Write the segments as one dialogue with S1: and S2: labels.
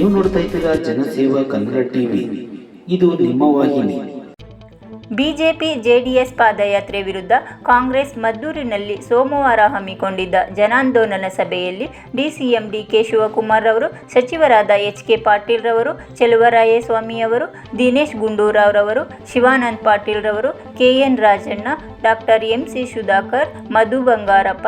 S1: ನೀವು ನೋಡ್ತಾ ಇದ್ದೀರಾ ಜನಸೇವಾ ಕನ್ನಡ ಟಿವಿ. ಇದು ನಿಮ್ಮ ವಾಹಿನಿ.
S2: ಬಿಜೆಪಿ ಜೆಡಿಎಸ್ ಪಾದಯಾತ್ರೆ ವಿರುದ್ಧ ಕಾಂಗ್ರೆಸ್ ಮದ್ದೂರಿನಲ್ಲಿ ಸೋಮವಾರ ಹಮ್ಮಿಕೊಂಡಿದ್ದ ಜನಾಂದೋಲನ ಸಭೆಯಲ್ಲಿ ಡಿಸಿಎಂ ಡಿಕೆ ಶಿವಕುಮಾರ್ ಅವರು, ಸಚಿವರಾದ ಎಚ್.ಕೆ. ಪಾಟೀಲ್ ರವರು, ಚೆಲುವರಾಯಸ್ವಾಮಿಯವರು, ದಿನೇಶ್ ಗುಂಡೂರಾವ್ ರವರು, ಶಿವಾನಂದ ಪಾಟೀಲ್ ರವರು, K N. Rajanna, doctor M C. Sudhakar, Madhu Bangarappa,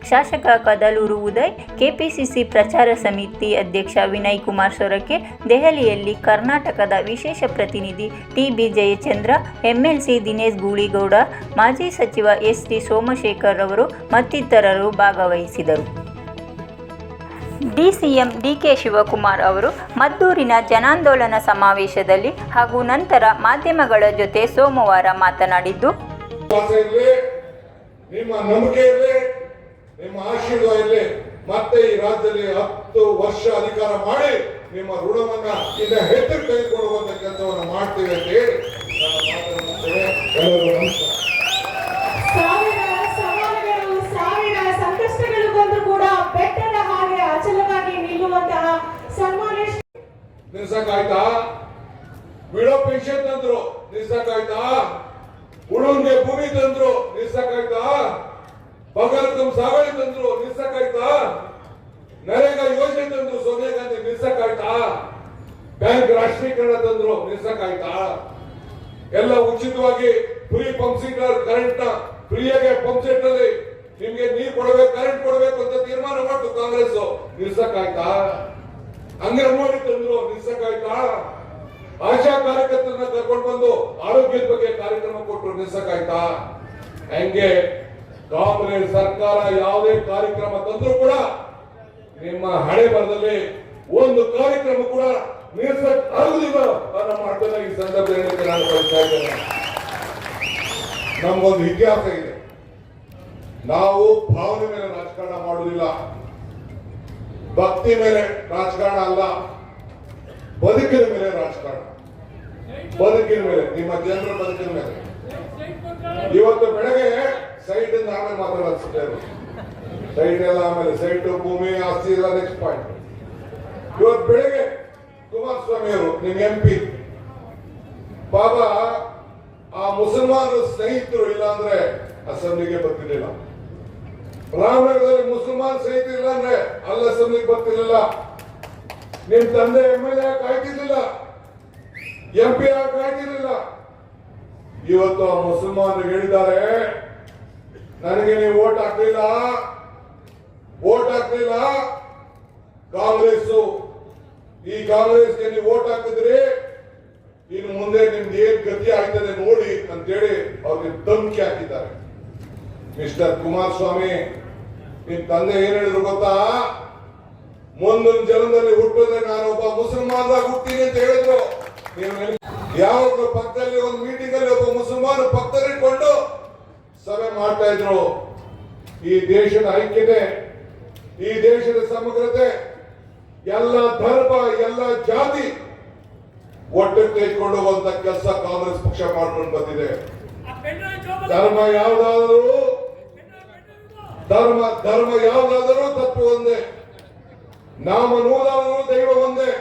S2: ಶಾಸಕ ಕದಲೂರು ಉದಯ್, ಕೆಪಿಸಿಸಿ ಪ್ರಚಾರ ಸಮಿತಿ ಅಧ್ಯಕ್ಷ ವಿನಯ್ ಕುಮಾರ್ ಸೊರಕೆ, ದೆಹಲಿಯಲ್ಲಿ ಕರ್ನಾಟಕದ ವಿಶೇಷ ಪ್ರತಿನಿಧಿ ಟಿ.ಬಿ. ಜಯಚಂದ್ರ, ಎಂಎಲ್ಸಿ ದಿನೇಶ್ ಗೂಳಿಗೌಡ, ಮಾಜಿ ಸಚಿವ ಎಸ್.ಟಿ. ಸೋಮಶೇಖರ್ ರವರು ಮತ್ತಿತರರು ಭಾಗವಹಿಸಿದರು. ಡಿಸಿಎಂ ಡಿಕೆ ಶಿವಕುಮಾರ್ ಅವರು ಮದ್ದೂರಿನ ಜನಾಂದೋಲನ ಸಮಾವೇಶದಲ್ಲಿ ಹಾಗೂ ನಂತರ ಮಾಧ್ಯಮಗಳ ಜೊತೆ ಸೋಮವಾರ ಮಾತನಾಡಿದ್ದು,
S3: ನಿಮ್ಮ ಆಶೀರ್ವಾದ ಇರಲಿ. ಮತ್ತೆ ಈ ರಾಜ್ಯದಲ್ಲಿ 10 ವರ್ಷ ಅಧಿಕಾರ ಮಾಡಿ ನಿಮ್ಮ ಋಣವನ್ನ ಇನ್ನು ಹೆಚ್ಚು ತೆಗೆದುಕೊಳ್ಳುವಂತ ಕೆಲಸವನ್ನ ಮಾಡ್ತೀವಿ ಅಂತ ಹೇಳಿ ನನ್ನ ಮಾತನ್ನು ಮುಗಿಸ್ತೇನೆ. ಎಲ್ಲರಿಗೂ ನಮಸ್ಕಾರ.
S4: ಸಾವಿರ ಸಂಕಷ್ಟಗಳು ಬಂದರೂ ಕೂಡ ಬೆಟ್ಟದ ಹಾಗೆ ಅಚಲವಾಗಿ ನಿಲ್ಲುವಂತಹ ಸನ್ಮಾನ
S3: ನಿಲ್ಸಕ್ಕಾಯ್ತಾ? ಬಿಡೋ ಪೆನ್ಷನ್ ತಂದ್ರು ನಿಲ್ಸಕ್ಕಾಯ್ತಾ? ಉಳುಂಗೆ ಭೂಮಿ ತಂದ್ರು ನಿಲ್ಸಕ್ಕಾಯ್ತಾ? ಬಗಲಕಂ ಸಾಗಣೆ ತಂದ್ರು ನಿಲ್ಸಕ್ಕಾಯ್ತಾ? ನರೇಗಾ ಯೋಜನೆ ತಂದ್ರು ಸೋನಿಯಾ ಗಾಂಧಿ ನಿಲ್ಸಕ್ಕಾಯ್ತಾ? ಬ್ಯಾಂಕ್ ರಾಷ್ಟ್ರೀಕರಣ ತಂದ್ರು ನಿಲ್ಸಕ್ಕಾಯ್ತಾ? ಎಲ್ಲ ಉಚಿತವಾಗಿ ಫ್ರೀ ಪಂಪ್ ಸೆಟ್ ಕರೆಂಟ್ ನ ಫ್ರೀಯಾಗಿ ಪಂಪ್ ಸೆಟ್ ಅಲ್ಲಿ ನಿಮ್ಗೆ ನೀರು ಕೊಡಬೇಕು, ಕರೆಂಟ್ ಕೊಡಬೇಕು ಅಂತ ತೀರ್ಮಾನ ಮಾಡ್ತು ಕಾಂಗ್ರೆಸ್. ನಿಲ್ಸಕ್ಕಾಯ್ತಾ? ಅಂಗನವಾಡಿ ತಂದ್ರು ನಿಲ್ಸಕ್ಕಾಯ್ತಾ? ಆಶಾ ಕಾರ್ಯಕರ್ತರನ್ನ ಕರ್ಕೊಂಡು ಬಂದು ಆರೋಗ್ಯದ ಬಗ್ಗೆ ಕಾರ್ಯಕ್ರಮ ಕೊಟ್ಟರು ನಿಲ್ಸಕ್ಕಾಯ್ತಾ? ಹೆಂಗೆ ಕಾಂಗ್ರೆಸ್ ಸರ್ಕಾರ ಯಾವುದೇ ಕಾರ್ಯಕ್ರಮ ತಂದ್ರೂ ಕೂಡ ನಿಮ್ಮ ಹಣೆ ಬರದಲ್ಲಿ ಒಂದು ಕಾರ್ಯಕ್ರಮ ಕೂಡ ನಿಲ್ಸಕ್ ಆಗುದಿಲ್ಲ ಅನ್ನೋ ಮಾತನ್ನ ಈ ಸಂದರ್ಭದಲ್ಲಿ ನಾನು ಹೇಳ್ತಾ ಇದ್ದೇನೆ. ನಮ್ಗೊಂದು ಇತಿಹಾಸ ಇದೆ. ನಾವು ಭಾವನೆ ಮೇಲೆ ರಾಜಕಾರಣ ಮಾಡುವುದಿಲ್ಲ, ಭಕ್ತಿ ಮೇಲೆ ರಾಜಕಾರಣ ಅಲ್ಲ, ಬದುಕಿನ ಮೇಲೆ ರಾಜಕಾರಣ. ಬದುಕಿನ ಮೇಲೆ, ನಿಮ್ಮ ಜನರ ಬದುಕಿನ ಮೇಲೆ. ಇವತ್ತು ಬೆಳಗ್ಗೆ ಸೈಟ್ ಇಂದ ಆಮೇಲೆ ಮಾತಾಡೋದು, ಸೈಟ್ ಎಲ್ಲ ಆಮೇಲೆ, ಸೈಟ್ ಭೂಮಿ ಆಸ್ತಿ ಎಲ್ಲ ನೆಕ್ಸ್ಟ್ ಪಾಯಿಂಟ್. ಇವತ್ತು ಬೆಳಗ್ಗೆ ಕುಮಾರಸ್ವಾಮಿ ಅವರು ನಿಮ್ MP ಬಾಬಾ ಆ ಮುಸಲ್ಮಾನರು ಸ್ನೇಹಿತರು ಇಲ್ಲ ಅಂದ್ರೆ ಅಸೆಂಬ್ಲಿಗೆ ಬರ್ತಿರ್ಲಿಲ್ಲ. ರಾಮನಗರದಲ್ಲಿ ಮುಸಲ್ಮಾನ್ ಸ್ನೇಹಿತರು ಇಲ್ಲ ಅಂದ್ರೆ ಅಲ್ಲಿ ಅಸೆಂಬ್ಲಿಗೆ ಬರ್ತಿರ್ಲಿಲ್ಲ. ನಿಮ್ ತಂದೆ MLA ಕಾಯ್ತಿರ್ಲಿಲ್ಲ, MP ಕಾಯ್ತಿರ್ಲಿಲ್ಲ. ಇವತ್ತು ಆ ಮುಸಲ್ಮಾನರು ಹೇಳಿದ್ದಾರೆ, ನನಗೆ ನೀವು ವೋಟ್ ಹಾಕ್ಲಿಲ್ಲ ಕಾಂಗ್ರೆಸ್, ಈ ಕಾಂಗ್ರೆಸ್ಗೆ ನೀವು ವೋಟ್ ಹಾಕಿದ್ರಿ, ಇನ್ನು ಮುಂದೆ ನಿಮ್ಗೆ ಏನ್ ಗತಿ ಆಗ್ತದೆ ನೋಡಿ ಅಂತೇಳಿ ಅವ್ರಿಗೆ ಧಮಕಿ ಹಾಕಿದ್ದಾರೆ. ಮಿಸ್ಟರ್ ಕುಮಾರಸ್ವಾಮಿ, ನಿಮ್ ತಂದೆ ಏನ್ ಹೇಳಿದ್ರು ಗೊತ್ತಾ? ಮುಂದಿನ ಜನ್ಮದಲ್ಲಿ ಹುಟ್ಟಿದ್ರೆ ನಾನು ಒಬ್ಬ ಮುಸಲ್ಮಾನರಾಗಿ ಹುಟ್ತೀನಿ ಅಂತ ಹೇಳಿದ್ರು. ಯಾವಾಗ ಪಕ್ಕದಲ್ಲಿ ಒಂದು ಮೀಟಿಂಗ್ ಅಲ್ಲಿ ಒಬ್ಬ ಮುಸಲ್ಮಾನ ಪಕ್ಕದಲ್ಲಿಟ್ಕೊಂಡು ಸಭೆ ಮಾಡ್ತಾ ಇದ್ರು. ಈ ದೇಶದ ಐಕ್ಯತೆ, ಈ ದೇಶದ ಸಮಗ್ರತೆ, ಎಲ್ಲ ಧರ್ಮ, ಎಲ್ಲ ಜಾತಿ ಒಟ್ಟಿಗೆ ತೆಗೆದುಕೊಂಡು ಹೋಗುವಂತ ಕೆಲಸ ಕಾಂಗ್ರೆಸ್ ಪಕ್ಷ ಮಾಡ್ಕೊಂಡು ಬಂದಿದೆ. ಧರ್ಮ ಯಾವ್ದಾದರೂ ತಪ್ಪು ಒಂದೇ, ನಾಮ ನೂರಾದರೂ ದೈವ ಒಂದೇ,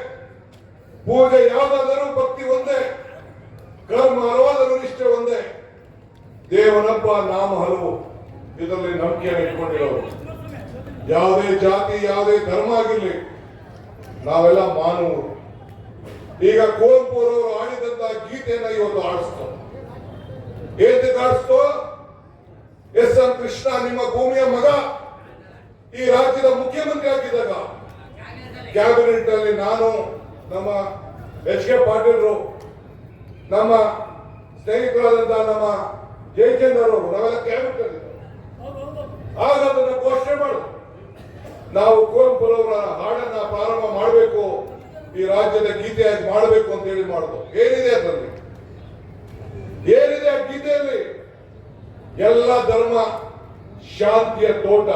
S3: ಪೂಜೆ ಯಾವ್ದಾದರೂ ಭಕ್ತಿ ಒಂದೇ, ಕರ್ಮ ಹಲವಾದರೂ ನಿಷ್ಠೆ ಒಂದೇ, ದೇವನಪ್ಪ ನಾಮ ಹಲವು. ಇದರಲ್ಲಿ ನಂಬಿಕೆಯನ್ನು ಇಟ್ಕೊಂಡಿರೋರು. ಯಾವುದೇ ಜಾತಿ, ಯಾವುದೇ ಧರ್ಮ ಆಗಿರ್ಲಿ, ನಾವೆಲ್ಲ ಮಾನವರು. ಈಗ ಕುವೆಂಪು ಅವರು ಆಡಿದಂತ ಗೀತೆಯನ್ನ ಇವತ್ತು ಆಡಿಸ್ತು. ಏತಕ್ಕೆ ಆಡಿಸ್ತು? ಎಸ್.ಎಂ. ಕೃಷ್ಣ ನಿಮ್ಮ ಭೂಮಿಯ ಮಗ ಈ ರಾಜ್ಯದ ಮುಖ್ಯಮಂತ್ರಿ ಆಗಿದ್ದಾಗ ಕ್ಯಾಬಿನೆಟ್ ಅಲ್ಲಿ ನಾನು, ನಮ್ಮ ಎಚ್.ಕೆ. ಪಾಟೀಲ್ರು, ನಮ್ಮ ಸ್ನೇಹಿತರಾದಂತಹ ನಮ್ಮ ಜಯಚಂದ್ರ ಅವರು, ನಾವೆಲ್ಲ ಕ್ಯಾಬಿನೆಟ್ ಅಲ್ಲಿ ಆಗ ಅದನ್ನ ಘೋಷಣೆ ಮಾಡು, ನಾವು ಕುವೆಂಪುರವರ ಹಾಡನ್ನ ಪ್ರಾರಂಭ ಮಾಡಬೇಕು, ಈ ರಾಜ್ಯದ ಗೀತೆಯಾಗಿ ಮಾಡಬೇಕು ಅಂತ ಹೇಳಿ ಮಾಡುದು. ಏನಿದೆ ಅದರಲ್ಲಿ? ಏನಿದೆ ಆ ಗೀತೆಯಲ್ಲಿ? ಎಲ್ಲ ಧರ್ಮ ಶಾಂತಿಯ ತೋಟ,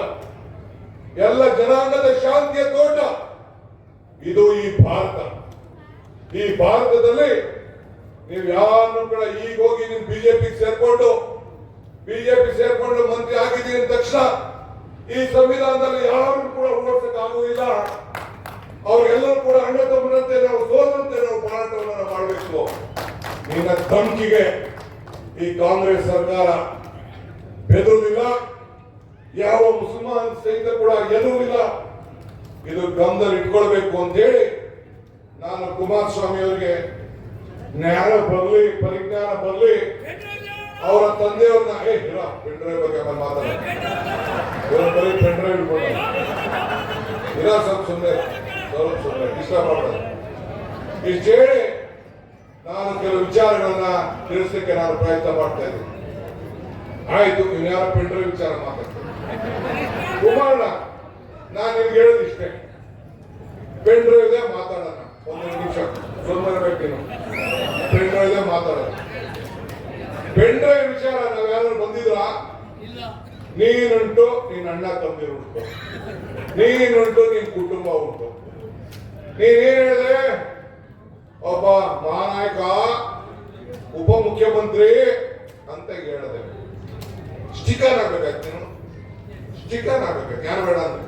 S3: ಎಲ್ಲ ಜನಾಂಗದ ಶಾಂತಿಯ ತೋಟ ಇದು ಈ ಭಾರತ. ಈ ಭಾರತದಲ್ಲಿ ನೀವು ಯಾರನ್ನು ಕೂಡ ಈಗ ಹೋಗಿ ನೀವು ಬಿಜೆಪಿ ಸೇರ್ಕೊಂಡು ಮಂತ್ರಿ ಆಗಿದ್ದೀರಿ ಅಂದ ತಕ್ಷಣ ಈ ಸಂವಿಧಾನದಲ್ಲಿ ಯಾರು ಕೂಡ ಓಡಿಸಕ್ ಆಗುವುದಿಲ್ಲ. ಅವರೆಲ್ಲರೂ ಕೂಡ ಅಣ್ಣ ತಮ್ಮನಂತೆ ಮಾಡಬೇಕು. ನಿನ್ನ ಧಮಕಿಗೆ ಈ ಕಾಂಗ್ರೆಸ್ ಸರ್ಕಾರ ಬೆದರುವುದಿಲ್ಲ, ಯಾವ ಮುಸಲ್ಮಾನ್ ಸಹಿತ ಕೂಡ ಎದುರುವುದಿಲ್ಲ. ಇದು ಗಮನದಲ್ಲಿ ಇಟ್ಕೊಳ್ಬೇಕು ಅಂತ ಹೇಳಿ ನಾನು ಕುಮಾರಸ್ವಾಮಿ ಅವರಿಗೆ ಜ್ಞಾನ ಬರಲಿ, ಪರಿಜ್ಞಾನ ಬರಲಿ, ಅವರ ತಂದೆಯವ್ರನ್ನ ಪೆಂಡ್ರೈವ್ ಬಗ್ಗೆ ಮಾತಾಡ ಬರೀ ಪೆಂಡ್ರೈವ್ ಇಟ್ಕೊಂಡ ಸ್ವಲ್ಪ ಸುಮ್ಮನೆ ಇಷ್ಟಪಡ್ತಾರೆ. ಇಷ್ಟು ಹೇಳಿ ನಾನು ಕೆಲವು ವಿಚಾರಗಳನ್ನ ತಿಳಿಸಲಿಕ್ಕೆ ನಾನು ಪ್ರಯತ್ನ ಮಾಡ್ತಾ ಇದ್ದೀನಿ. ಆಯ್ತು, ಇನ್ಯಾರ ಪೆಂಡ್ರೈವ್ ವಿಚಾರ ಮಾತಾಡ್ತೇನೆ. ಕುಮಾರಣ್ಣ, ನಾನು ನಿಮ್ಗೆ ಹೇಳೋದು ಇಷ್ಟೇ, ಪೆಂಡ್ರೈವ್ ಮಾತಾಡೋಣ. ಒಂದು ನಿಮಿಷ ಸುಮ್ಮನೆ ಬೇಕೇನು, ಪೆಂಡ್ರೈವ್ ಮಾತಾಡೋಣ. ಪೆಂಡ್ರೈವ್ ವಿಚಾರ ನಾವ್ ಯಾರು ಬಂದಿದ್ರ? ನೀನುಂಟು, ನಿನ್ನ ಅಣ್ಣ ತಮ್ಮದಿರು ಉಂಟು, ನೀನುಂಟು, ನಿನ್ ಕುಟುಂಬ ಉಂಟು. ನೀನೇನ್ ಹೇಳಿದೆ? ಒಬ್ಬ ಮಹಾನಾಯಕ, ಉಪಮುಖ್ಯಮಂತ್ರಿ ಅಂತ ಹೇಳಿದೆ. ಸ್ಟಿಕರ್ ಆಗ್ಬೇಕಾಯ್ತು, ನೀನು ಸ್ಟಿಕರ್ ಆಗ್ಬೇಕಾಯ್ತು. ಯಾರು ಬೇಡ ಅಂತ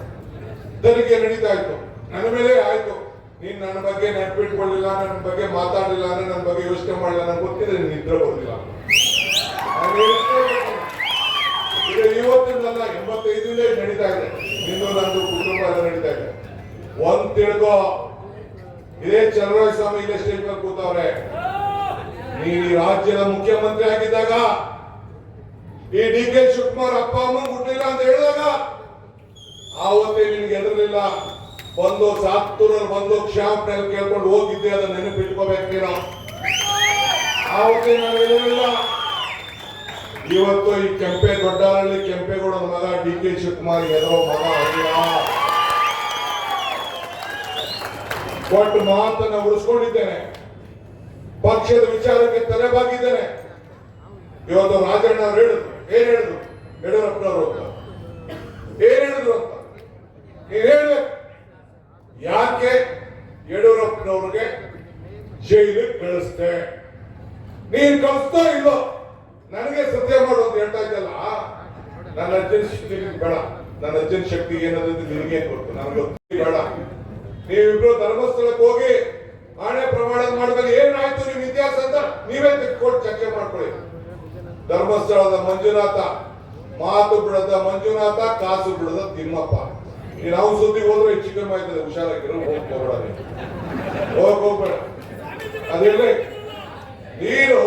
S3: ತನಿಖೆ ನಡೀತಾ ಇತ್ತು, ನನ್ನ ಮೇಲೆ ಆಯ್ತು. ನೀನ್ ನನ್ನ ಬಗ್ಗೆ ನೆನಪಿಟ್ಕೊಳ್ಳಿಲ್ಲ, ನನ್ನ ಬಗ್ಗೆ ಮಾತಾಡಲಿಲ್ಲ, ನನ್ನ ಬಗ್ಗೆ ಯೋಚನೆ ಮಾಡಲಿಲ್ಲ, ನನಗೆ ಗೊತ್ತಿದೆ ನೀನ್ ನಿದ್ರೆ ಬರೋದಿಲ್ಲ. ಇವತ್ತಿನಲ್ಲ 85 ನಡೀತಾ ಇದೆ, ನಿಂದು ನಂದು ಕುಟುಂಬ ಎಲ್ಲ ನಡೀತಾ ಇದೆ. ಒಂದ್ ತಿಳ್ಕೋ, ಇದೇ ಚಲರಾಯಸ್ವಾಮಿ ಇಲ್ಲೇ ಸ್ಟೇಜ್ ಮೇಲೆ ಕೂತವ್ರೆ. ನೀನ್ ಈ ರಾಜ್ಯದ ಮುಖ್ಯಮಂತ್ರಿ ಆಗಿದ್ದಾಗ, ಈ DK ಶಿವಕುಮಾರ್ ಅಪ್ಪ ಅಮ್ಮ ಹುಟ್ಟಿಲ್ಲ ಅಂತ ಹೇಳಿದಾಗ ಆವತ್ತೇ ನಿನ್ಗೆ ಎದುರಲಿಲ್ಲ. ಬಂದು ಸಾತ್ತೂರಲ್ಲಿ ಬಂದು ಕ್ಷಾಮನಲ್ಲಿ ಕೇಳ್ಕೊಂಡು ಹೋಗಿದ್ದೆ, ಅದನ್ನ ನೆನಪಿಟ್ಕೋಬೇಕು ನೀನು. ಆವತ್ತೇ ನಾನು ಎದುರಿಲ್ಲ. ಇವತ್ತು ಈ ದೊಡ್ಡಹಳ್ಳಿ ಕೆಂಪೇಗೌಡನ ಮಗ DK ಶಿವಕುಮಾರ್ ಎದುರೋ ಮಗ ಆಗಿಲ್ಲ. ಕೊಟ್ಟು ಮಾತನ್ನ ಉಳಿಸ್ಕೊಂಡಿದ್ದೇನೆ, ಪಕ್ಷದ ವಿಚಾರಕ್ಕೆ ತಲೆಬಾಗಿದ್ದೇನೆ. ಇವತ್ತು ರಾಜಣ್ಣ ಅವರು ಹೇಳಿದ್ರು, ಏನ್ ಹೇಳಿದ್ರು? ಯಡಿಯೂರಪ್ಪನವರು ಅಂತ ಏನ್ ಹೇಳಿದ್ರು ಅಂತ ನೀನ್ ಹೇಳ್ಬೇಕು. ಯಾಕೆ ಯಡಿಯೂರಪ್ಪನವ್ರಿಗೆ ಜೈಲಿಗೆ ಕಳಿಸ್ತೆ? ನೀನ್ ಕಳಿಸ್ತೋ ಇಲ್ಲೋ ನನಗೆ ಸತ್ಯ ಮಾಡು ಅಂತ ಹೇಳ್ತಾ ಇದ್ದಲ್ಲ. ನನ್ನ ಅಜ್ಜನ ಶಕ್ತಿ ಬೇಡ, ನನ್ನ ಅಜ್ಜನ ಶಕ್ತಿ ಏನಂದ್ರೆ ನಿನಗೆ ಗೊತ್ತು, ನನಗೆ ಬೇಡ. ನೀವಿಬ್ರು ಧರ್ಮಸ್ಥಳಕ್ಕೆ ಹೋಗಿ ಆಣೆ ಪ್ರಮಾಣ ಮಾಡಿದಾಗ ಏನಾಯ್ತು ನಿಮ್ ಇತಿಹಾಸ ಅಂತ ನೀವೇ ತೆಗೆದುಕೊಂಡು ಚರ್ಚೆ ಮಾಡ್ಕೊಳ್ಳಿ. ಧರ್ಮಸ್ಥಳದ ಮಂಜುನಾಥ, ಮಾತು ಬಿಡದ ಮಂಜುನಾಥ, ಕಾಸು ಬಿಡದ ತಿಮ್ಮಪ್ಪ. ನೀನ್ ನಾವು ಸುದ್ದಿ ಹೋದ್ರೆ ಹೆಚ್ಚು ಆಯ್ತದೆ, ಹುಷಾರಾಗಿರೋ ಹೋಗ್ಬೇಡ. ಅದೆಲ್ಲ ನೀನು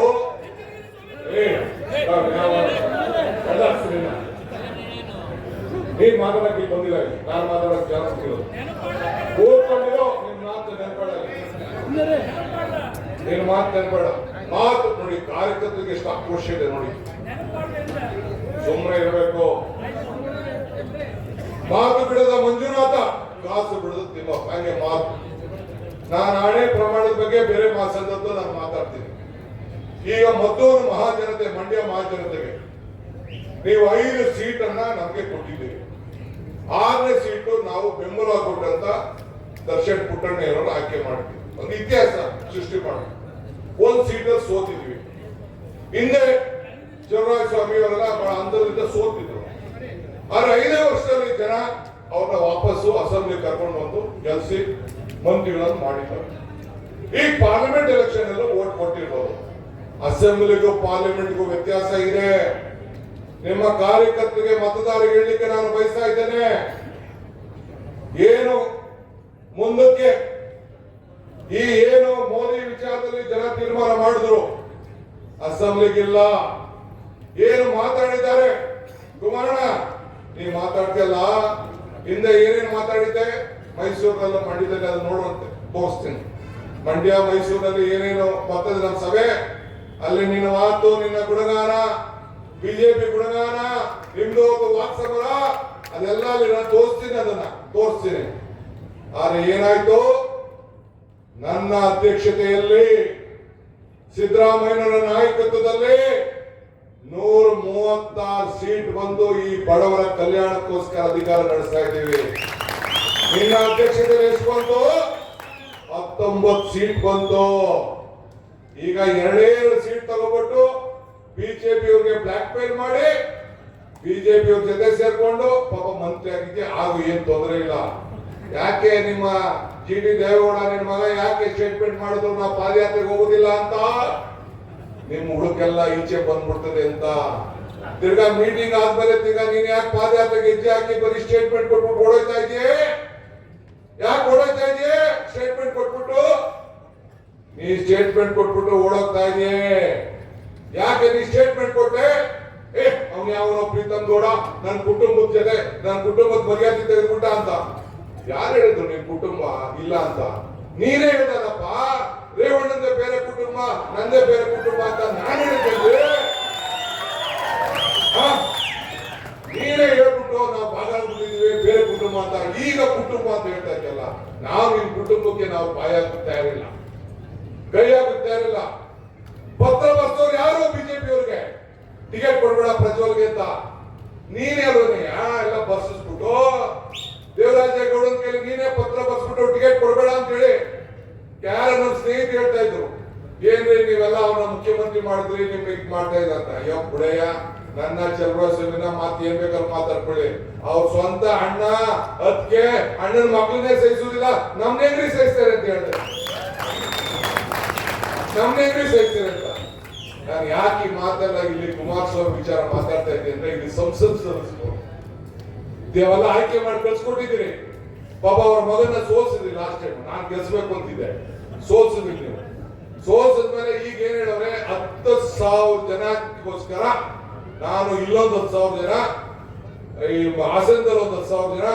S3: ನೀನ್ ಮಾತಾಡಕ್ಕೆ ಬಂದಿಲ್ಲ, ನಾನು ಮಾತಾಡಕ್ಕೆ ಜಾಸ್ತಿ ಓದ್ಕೊಂಡಿರೋ ನಿನ್ ಮಾತು ನೆನಪಡ, ನೀನ್ ಮಾತು ನೆನಪಡ. ಮಾತು ನೋಡಿ, ಕಾರ್ಯಕರ್ತರಿಗೆ ಎಷ್ಟು ಆಕ್ರೋಶ ಇದೆ ನೋಡಿ. ಸುಮ್ಮನೆ ಇರಬೇಕು. ಮಾತು ಬಿಡದ ಮಂಜುನಾಥ, ಕಾಸು ಬಿಡದ ತಿಮ್ಮಪ್ಪ, ಹಂಗೆ ಮಾತು. ನಾನು ಆಣೆ ಪ್ರಮಾಣದ ಬಗ್ಗೆ ಬೇರೆ ಸಂದರ್ಭ ನಾನು ಮಾತಾಡ್ತೀನಿ. ಈಗ ಮದ್ದೂರು ಮಹಾಜನತೆ, ಮಂಡ್ಯ ಮಹಾಜನತೆಗೆ ನೀವು 5 ಸೀಟನ್ನ ನಮಗೆ ಕೊಟ್ಟಿದ್ದೀರಿ. 6ನೇ ಸೀಟು ನಾವು ಬೆಂಬಲ ಕೊಟ್ಟಂತ ದರ್ಶನ್ ಪುಟ್ಟಣ್ಣಯ್ಯನವರು ಆಯ್ಕೆ ಮಾಡ್ತೀವಿ. ಒಂದು ಇತಿಹಾಸ ಸೃಷ್ಟಿ ಮಾಡಿ 1 ಸೀಟಲ್ಲಿ ಸೋತಿದ್ವಿ. ಹಿಂದೆ ಚಲರಾಯಸ್ವಾಮಿ ಅವರೆಲ್ಲ ಬಹಳ ಅಂತರದಿಂದ ಸೋತಿದ್ರು. ಆದ್ರೆ 5 ವರ್ಷದಲ್ಲಿ ಜನ ಅವ್ರನ್ನ ವಾಪಸ್ಸು ಅಸೆಂಬ್ಲಿ ಕರ್ಕೊಂಡು ಬಂದು ಗೆಲ್ಸಿ ಮಂತ್ರಿಗಳನ್ನು ಮಾಡಿದ್ದಾರೆ. ಈ ಪಾರ್ಲಿಮೆಂಟ್ ಎಲೆಕ್ಷನ್ ಎಲ್ಲ ವೋಟ್ ಕೊಟ್ಟಿರ್ಬೋದು. ಅಸೆಂಬ್ಲಿಗೂ ಪಾರ್ಲಿಮೆಂಟ್ಗೂ ವ್ಯತ್ಯಾಸ ಇದೆ. ನಿಮ್ಮ ಕಾರ್ಯಕರ್ತರಿಗೆ, ಮತದಾರರಿಗೆ ಹೇಳಲಿಕ್ಕೆ ನಾನು ಬಯಸ್ತಾ ಇದ್ದೇನೆ, ಏನು ಮುಂದಕ್ಕೆ ಈ ಏನು ಮೋದಿ ವಿಚಾರದಲ್ಲಿ ಜನ ತೀರ್ಮಾನ ಮಾಡಿದ್ರು, ಅಸೆಂಬ್ಲಿಗಿಲ್ಲ. ಏನು ಮಾತಾಡಿದ್ದಾರೆ ಕುಮಾರಣ್ಣ, ನೀ ಮಾತಾಡ್ತಿಯಲ್ಲ, ಹಿಂದೆ ಏನೇನು ಮಾತಾಡಿದ್ದೆ ಮೈಸೂರಿನಲ್ಲ ಮಂಡ್ಯದಲ್ಲಿ, ಅದು ನೋಡುವಂತೆ ತೋರಿಸ್ತೀನಿ. ಮಂಡ್ಯ ಮೈಸೂರಿನಲ್ಲಿ ಏನೇನು ಬರ್ತದೆ ನಮ್ಮ ಸಭೆ, ಅಲ್ಲಿ ನಿನ್ನ ಮಾತು, ನಿನ್ನ ಗುಣಗಾನ, ಬಿಜೆಪಿ ಗುಣಗಾನ, ನಿಮ್ದು ವಾತ್ಸಮರ, ಅದೆಲ್ಲ ನಾನು ತೋರಿಸ್ತೀನಿ, ಅದನ್ನ ತೋರಿಸ್ತೀನಿ. ಆದ್ರೆ ಏನಾಯ್ತು, ನನ್ನ ಅಧ್ಯಕ್ಷತೆಯಲ್ಲಿ ಸಿದ್ದರಾಮಯ್ಯನವರ ನಾಯಕತ್ವದಲ್ಲಿ 136 ಸೀಟ್ ಬಂದು ಈ ಬಡವರ ಕಲ್ಯಾಣಕ್ಕೋಸ್ಕರ ಅಧಿಕಾರ ನಡೆಸ್ತಾ ಇದ್ದೀವಿ. ನಿನ್ನ ಅಧ್ಯಕ್ಷತೆಯಲ್ಲಿ ಎಷ್ಟು ಬಂತು? 19 ಸೀಟ್ ಬಂತು. ಈಗ 2 ಸೀಟ್ ತಗೋಬಿಟ್ಟು ಬಿಜೆಪಿ ಅವ್ರಿಗೆ ಬ್ಲಾಕ್ ಮೇಲ್ ಮಾಡಿ ಬಿಜೆಪಿ ಅವ್ರ ಜೊತೆ ಸೇರ್ಕೊಂಡು ಪಾಪ ಮಂತ್ರಿ ಆಗಿದ್ದೆ, ಹಾಗೂ ಏನ್ ತೊಂದರೆ ಇಲ್ಲ. ಯಾಕೆ ನಿಮ್ಮ ಜಿ ಡಿ ದೇವೇಗೌಡ ನಿನ್ನ ಮಗ ಯಾಕೆ ಸ್ಟೇಟ್ಮೆಂಟ್ ಮಾಡಿದ್ರು ನಾವು ಪಾದಯಾತ್ರೆಗೆ ಹೋಗುದಿಲ್ಲ ಅಂತ, ನಿಮ್ ಹುಡುಕೆಲ್ಲ ಈಚೆ ಬಂದ್ಬಿಡ್ತದೆ ಅಂತ. ತಿರ್ಗಾ ಮೀಟಿಂಗ್ ಆದ್ಮೇಲೆ ತಿರ್ಗಾ ನೀನ್ ಯಾಕೆ ಪಾದಯಾತ್ರೆಗೆ ಹೆಜ್ಜೆ ಹಾಕಿ ಬರೀ ಸ್ಟೇಟ್ಮೆಂಟ್ ಕೊಟ್ಬಿಟ್ಟು ಓಡೋಯ್ತಾ ಇದೆಯೇ? ಯಾಕೆ ಓಡೋಯ್ತಾ ಇದೆಯೇ? ಸ್ಟೇಟ್ಮೆಂಟ್ ಕೊಟ್ಬಿಟ್ಟು ನೀ ಸ್ಟೇಟ್ಮೆಂಟ್ ಕೊಟ್ಬಿಟ್ಟು ಓಡೋಗ್ತಾ ಇದೆಯೇ? ಯಾಕೆ ನೀ ಸ್ಟೇಟ್ಮೆಂಟ್ ಕೊಟ್ಟೆ? ಅವ್ನು ಯಾವನೋ ಪ್ರೀತಮ್ ಗೌಡ ನನ್ನ ಕುಟುಂಬದ ಜೊತೆ ನನ್ನ ಕುಟುಂಬದ ಮರ್ಯಾದೆ ತೆಗೆದುಬಿಟ್ಟ ಅಂತ. ಯಾರು ಹೇಳಿದ್ರು ನಿನ್ ಕುಟುಂಬ ಇಲ್ಲ ಅಂತ? ನೀನೇ ಹೇಳ್ದಲ್ಲಪ್ಪ, ರೇವಣ್ಣಂದೇ ಬೇರೆ ಕುಟುಂಬ ನಂದೇ ಬೇರೆ ಕುಟುಂಬ ಅಂತ ನಾನು ಹೇಳಿದ್ದೆ. ನೀನೇ ಹೇಳ್ಬಿಟ್ಟು ನಾವು ಬಾಗಲಕೋಟೆ ಬೇರೆ ಕುಟುಂಬ ಅಂತ, ಈಗ ಕುಟುಂಬ ಅಂತ ಹೇಳ್ತಾ ಇದೆಯಲ್ಲ. ನಾವು ನಿನ್ ಕುಟುಂಬಕ್ಕೆ ನಾವು ಬಾಯ ಹಾಕುತ್ತಾ ಇರಲಿಲ್ಲ, ಕೈ ಹಾಕುತ್ತಾ ಇರಲಿಲ್ಲ. ಪತ್ರ ಬರ್ಸೋರು ಯಾರು ಬಿಜೆಪಿ ಅವ್ರಿಗೆ ಟಿಕೆಟ್ ಕೊಡ್ಬೇಡ ಪ್ರಜ್ವಲ್ಗೆ ಅಂತ ನೀನೇ ಎಲ್ಲ ಬರ್ಸಿಸ್ಬಿಟ್ಟು ದೇವರಾಜೇಗೌಡನ ಕೈಲಿ ನೀನೇ ಪತ್ರ ಬರ್ಸ್ಬಿಟ್ಟು ಟಿಕೆಟ್ ಕೊಡ್ಬೇಡ ಅಂತ ಹೇಳಿ ಯಾರ ನಮ್ಮ ಸ್ನೇಹಿತರು ಹೇಳ್ತಾ ಇದ್ರು, ಏನ್ರಿ ನೀವೆಲ್ಲ ಅವನ ಮುಖ್ಯಮಂತ್ರಿ ಮಾಡಿದ್ರಿ ನಿಮ್ಗೆ ಮಾಡ್ತಾ ಇದ್ದ ಅಂತ. ಅಯ್ಯೋ ಬುಡಯ್ಯ, ನನ್ನ ಚಲುವಸೇನ ಮಾತು ಏನ್ ಬೇಕಾದ್ರೂ ಮಾತಾಡ್ಕೊಳ್ಳಿ. ಅವ್ರ ಸ್ವಂತ ಅಣ್ಣ ಅದಕ್ಕೆ ಅಣ್ಣನ ಮಕ್ಕಳನ್ನೇ ಸಹಿಸುವುದಿಲ್ಲ, ನಮ್ನೇನ್ರಿ ಸಹಿಸ್ತಾರೆ ಅಂತ ಹೇಳಿದೆ. ನಮ್ನೇನ್ರಿ ಸಹಿಸ್ತಾರೆ ಅಂತ. ನಾನು ಯಾಕೆ ಮಾತಾಡ ಇಲ್ಲಿ ಕುಮಾರಸ್ವಾಮಿ ವಿಚಾರ ಮಾತಾಡ್ತಾ ಇದ್ದೆ ಅಂದ್ರೆ, ಇಲ್ಲಿ ಸಂಸತ್ ಸದಸ್ಯರು ದೇವೆಲ್ಲ ಆಯ್ಕೆ ಮಾಡಿ ಕಳ್ಸ್ಕೊಟ್ಟಿದ್ದೀರಿ. ಪಾಪ ಅವ್ರ ಮಗನ ಸೋಲ್ಸಿದ್ರಿ ಲಾಸ್ಟ್ ಟೈಮ್. ನಾನ್ ಗೆಲ್ಸ್ಬೇಕು ಅಂತಿದ್ದೆ, ಸೋಲ್ಸಿದ್ರಿ ನೀವು. ಸೋಲ್ಸಿದ್ಮೇಲೆ ಈಗ ಏನ್ ಹೇಳವ್ರೆ, 10,000 ಜನಕ್ಕೋಸ್ಕರ ನಾನು ಇಲ್ಲೊಂದು 10,000 ಜನ, ಈ ಹಾಸನದಲ್ಲಿ ಒಂದು 10,000 ಜನ,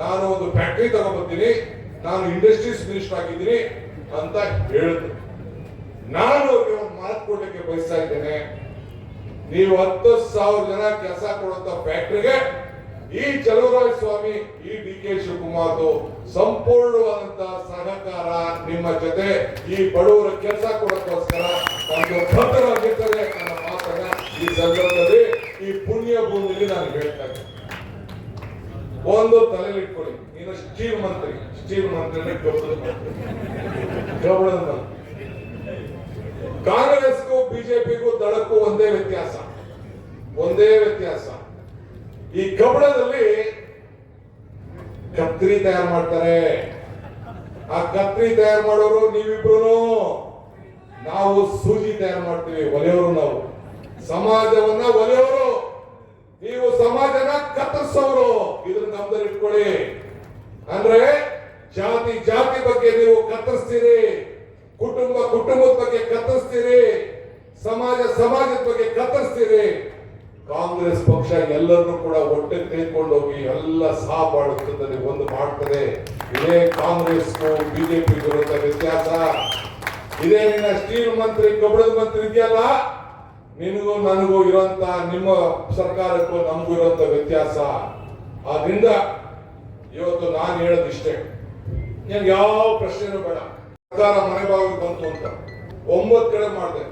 S3: ನಾನು ಒಂದು ಫ್ಯಾಕ್ಟರಿ ತಗೊಂಡ್ಬರ್ತೀನಿ, ನಾನು ಇಂಡಸ್ಟ್ರೀಸ್ ಮಿನಿಸ್ಟರ್ ಆಗಿದ್ದೀನಿ ಅಂತ ಹೇಳಿದ್ರು. ನಾನು ಅವ್ರಿಗೆ ಒಂದು ಮಾತು ಕೊಡ್ಲಿಕ್ಕೆ ಬಯಸ್ತಾ ಇದ್ದೇನೆ. ನೀವು 10,000 ಜನ ಕೆಲಸ ಕೊಡುವಂತ ಫ್ಯಾಕ್ಟರಿಗೆ ಈ ಚಲುವರಾಯ ಸ್ವಾಮಿ, ಈ ಡಿ ಕೆ ಶಿವಕುಮಾರ್ ಸಂಪೂರ್ಣವಾದಂತಹ ಸಹಕಾರ ನಿಮ್ಮ ಜೊತೆ ಈ ಬಡವರ ಕೆಲಸ ಕೊಡೋಕ್ಕೋಸ್ಕರ ನಮ್ಗೆ ಭದ್ರವಾಗಿರ್ತದೆ ನನ್ನ ಮಾತನ್ನ ಈ ಸಂದರ್ಭದಲ್ಲಿ ಈ ಪುಣ್ಯ ಭೂಮಿಯಲ್ಲಿ ನಾನು ಹೇಳ್ತಾ ಇದ್ದೇನೆ. ಒಂದು ತಲೆಯಲ್ಲಿ ಇಟ್ಕೊಳ್ಳಿ, ನೀನು ಸ್ಟೀಲ್ ಮಂತ್ರಿ ಕಬ್ಬಣದ ಮಂತ್ರಿ. ಕಾಂಗ್ರೆಸ್ಗೂ ಬಿಜೆಪಿಗೂ ದಳಕ್ಕೂ ಒಂದೇ ವ್ಯತ್ಯಾಸ. ಈ ಕಬ್ಬಣದಲ್ಲಿ ಕತ್ರಿ ತಯಾರು ಮಾಡ್ತಾರೆ. ಆ ಕತ್ರಿ ತಯಾರು ಮಾಡೋರು ನೀವಿಬ್ರು, ನಾವು ಸೂಜಿ ತಯಾರು ಮಾಡ್ತೀವಿ, ಒಲೆಯವರು. ನಾವು ಸಮಾಜವನ್ನ ಒಲೆಯವರು, ನೀವು ಸಮಾಜನ ಕತ್ತರಿಸೋರು. ಇದನ್ನ ನಮ್ದಲ್ಲಿ ಇಟ್ಕೊಳ್ಳಿ. ಅಂದ್ರೆ ಜಾತಿ ಬಗ್ಗೆ ನೀವು ಕತ್ತರಿಸ್ತೀರಿ, ಕುಟುಂಬದ ಬಗ್ಗೆ ಕತ್ತರಿಸ್ತೀರಿ, ಸಮಾಜದ ಬಗ್ಗೆ ಕತ್ತರಿಸ್ತೀರಿ. ಕಾಂಗ್ರೆಸ್ ಪಕ್ಷ ಎಲ್ಲರನ್ನೂ ಕೂಡ ಒಟ್ಟೆ ತೆಗೆದುಕೊಂಡು ಹೋಗಿ ಎಲ್ಲ ಸಹಬಾಳುತ್ತದೆ, ಒಂದು ಮಾಡ್ತದೆ. ಇದೇ ಕಾಂಗ್ರೆಸ್ಗೂ ಬಿಜೆಪಿ ಇರುವಂತ ವ್ಯತ್ಯಾಸ. ಇದೇ ನಿನ್ನ ಸ್ಟೀಲ್ ಮಂತ್ರಿ, ಕಬ್ಬಣದ ಮಂತ್ರಿ ಇದೆಯಲ್ಲ, ನಿನಗೂ ನನಗೂ ಇರುವಂತ, ನಿಮ್ಮ ಸರ್ಕಾರಕ್ಕೂ ನಮಗೂ ಇರುವಂತ ವ್ಯತ್ಯಾಸ. ಆದ್ರಿಂದ ಇವತ್ತು ನಾನು ಹೇಳೋದಿಷ್ಟೇ, ನನ್ಗೆ ಯಾವ ಪ್ರಶ್ನೆನೂ ಬೇಡ. ಸರ್ಕಾರ ಮನೆ ಬಾಗಿಲು ಬಂತು ಅಂತ 9 ಕಡೆ ಮಾಡಿದೆ,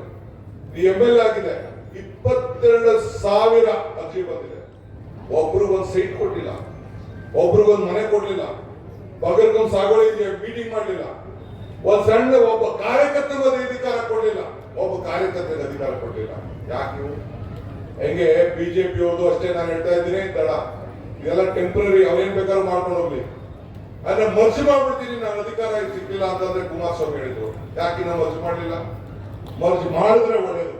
S3: ML ಆಗಿದೆ, 22,000 ಅರ್ಜಿ ಬಂದಿದೆ. ಒಬ್ರಿಗೊಂದು ಸೈಟ್ ಕೊಟ್ಟಿಲ್ಲ, ಒಬ್ರಿಗೊಂದು ಮನೆ ಕೊಡ್ಲಿಲ್ಲ, ಬಗರ್ಗೊಂದು ಸಾಗುವಳಿ ಮೀಟಿಂಗ್ ಮಾಡಲಿಲ್ಲ, ಒಂದ್ ಸಣ್ಣ ಒಬ್ಬ ಕಾರ್ಯಕರ್ತನಿಗೆ ಅಧಿಕಾರ ಕೊಡ್ಲಿಲ್ಲ, ಯಾಕೆ ನೀವು ಹೆಂಗೆ ಬಿಜೆಪಿ ಅವ್ರದ್ದು ಅಷ್ಟೇ ನಾನು ಹೇಳ್ತಾ ಇದ್ದೀನಿ, ದಳ ಇದೆಲ್ಲ ಟೆಂಪ್ರರಿ, ಅವ್ರೇನ್ ಬೇಕಾದ್ರೂ ಮಾಡ್ಕೊಂಡು ಹೋಗ್ಲಿ, ಆದ್ರೆ ಮರ್ಜಿ ಮಾಡ್ಬಿಡ್ತೀನಿ ನಾನು, ಅಧಿಕಾರ ಸಿಕ್ಕಿಲ್ಲ ಅಂತಂದ್ರೆ ಕುಮಾರಸ್ವಾಮಿ ಹೇಳಿದ್ರು. ಯಾಕೆ ನಾವು ಮರ್ಜಿ ಮಾಡಲಿಲ್ಲ? ಮರ್ಜಿ ಮಾಡಿದ್ರೆ ಒಳ್ಳೇದು,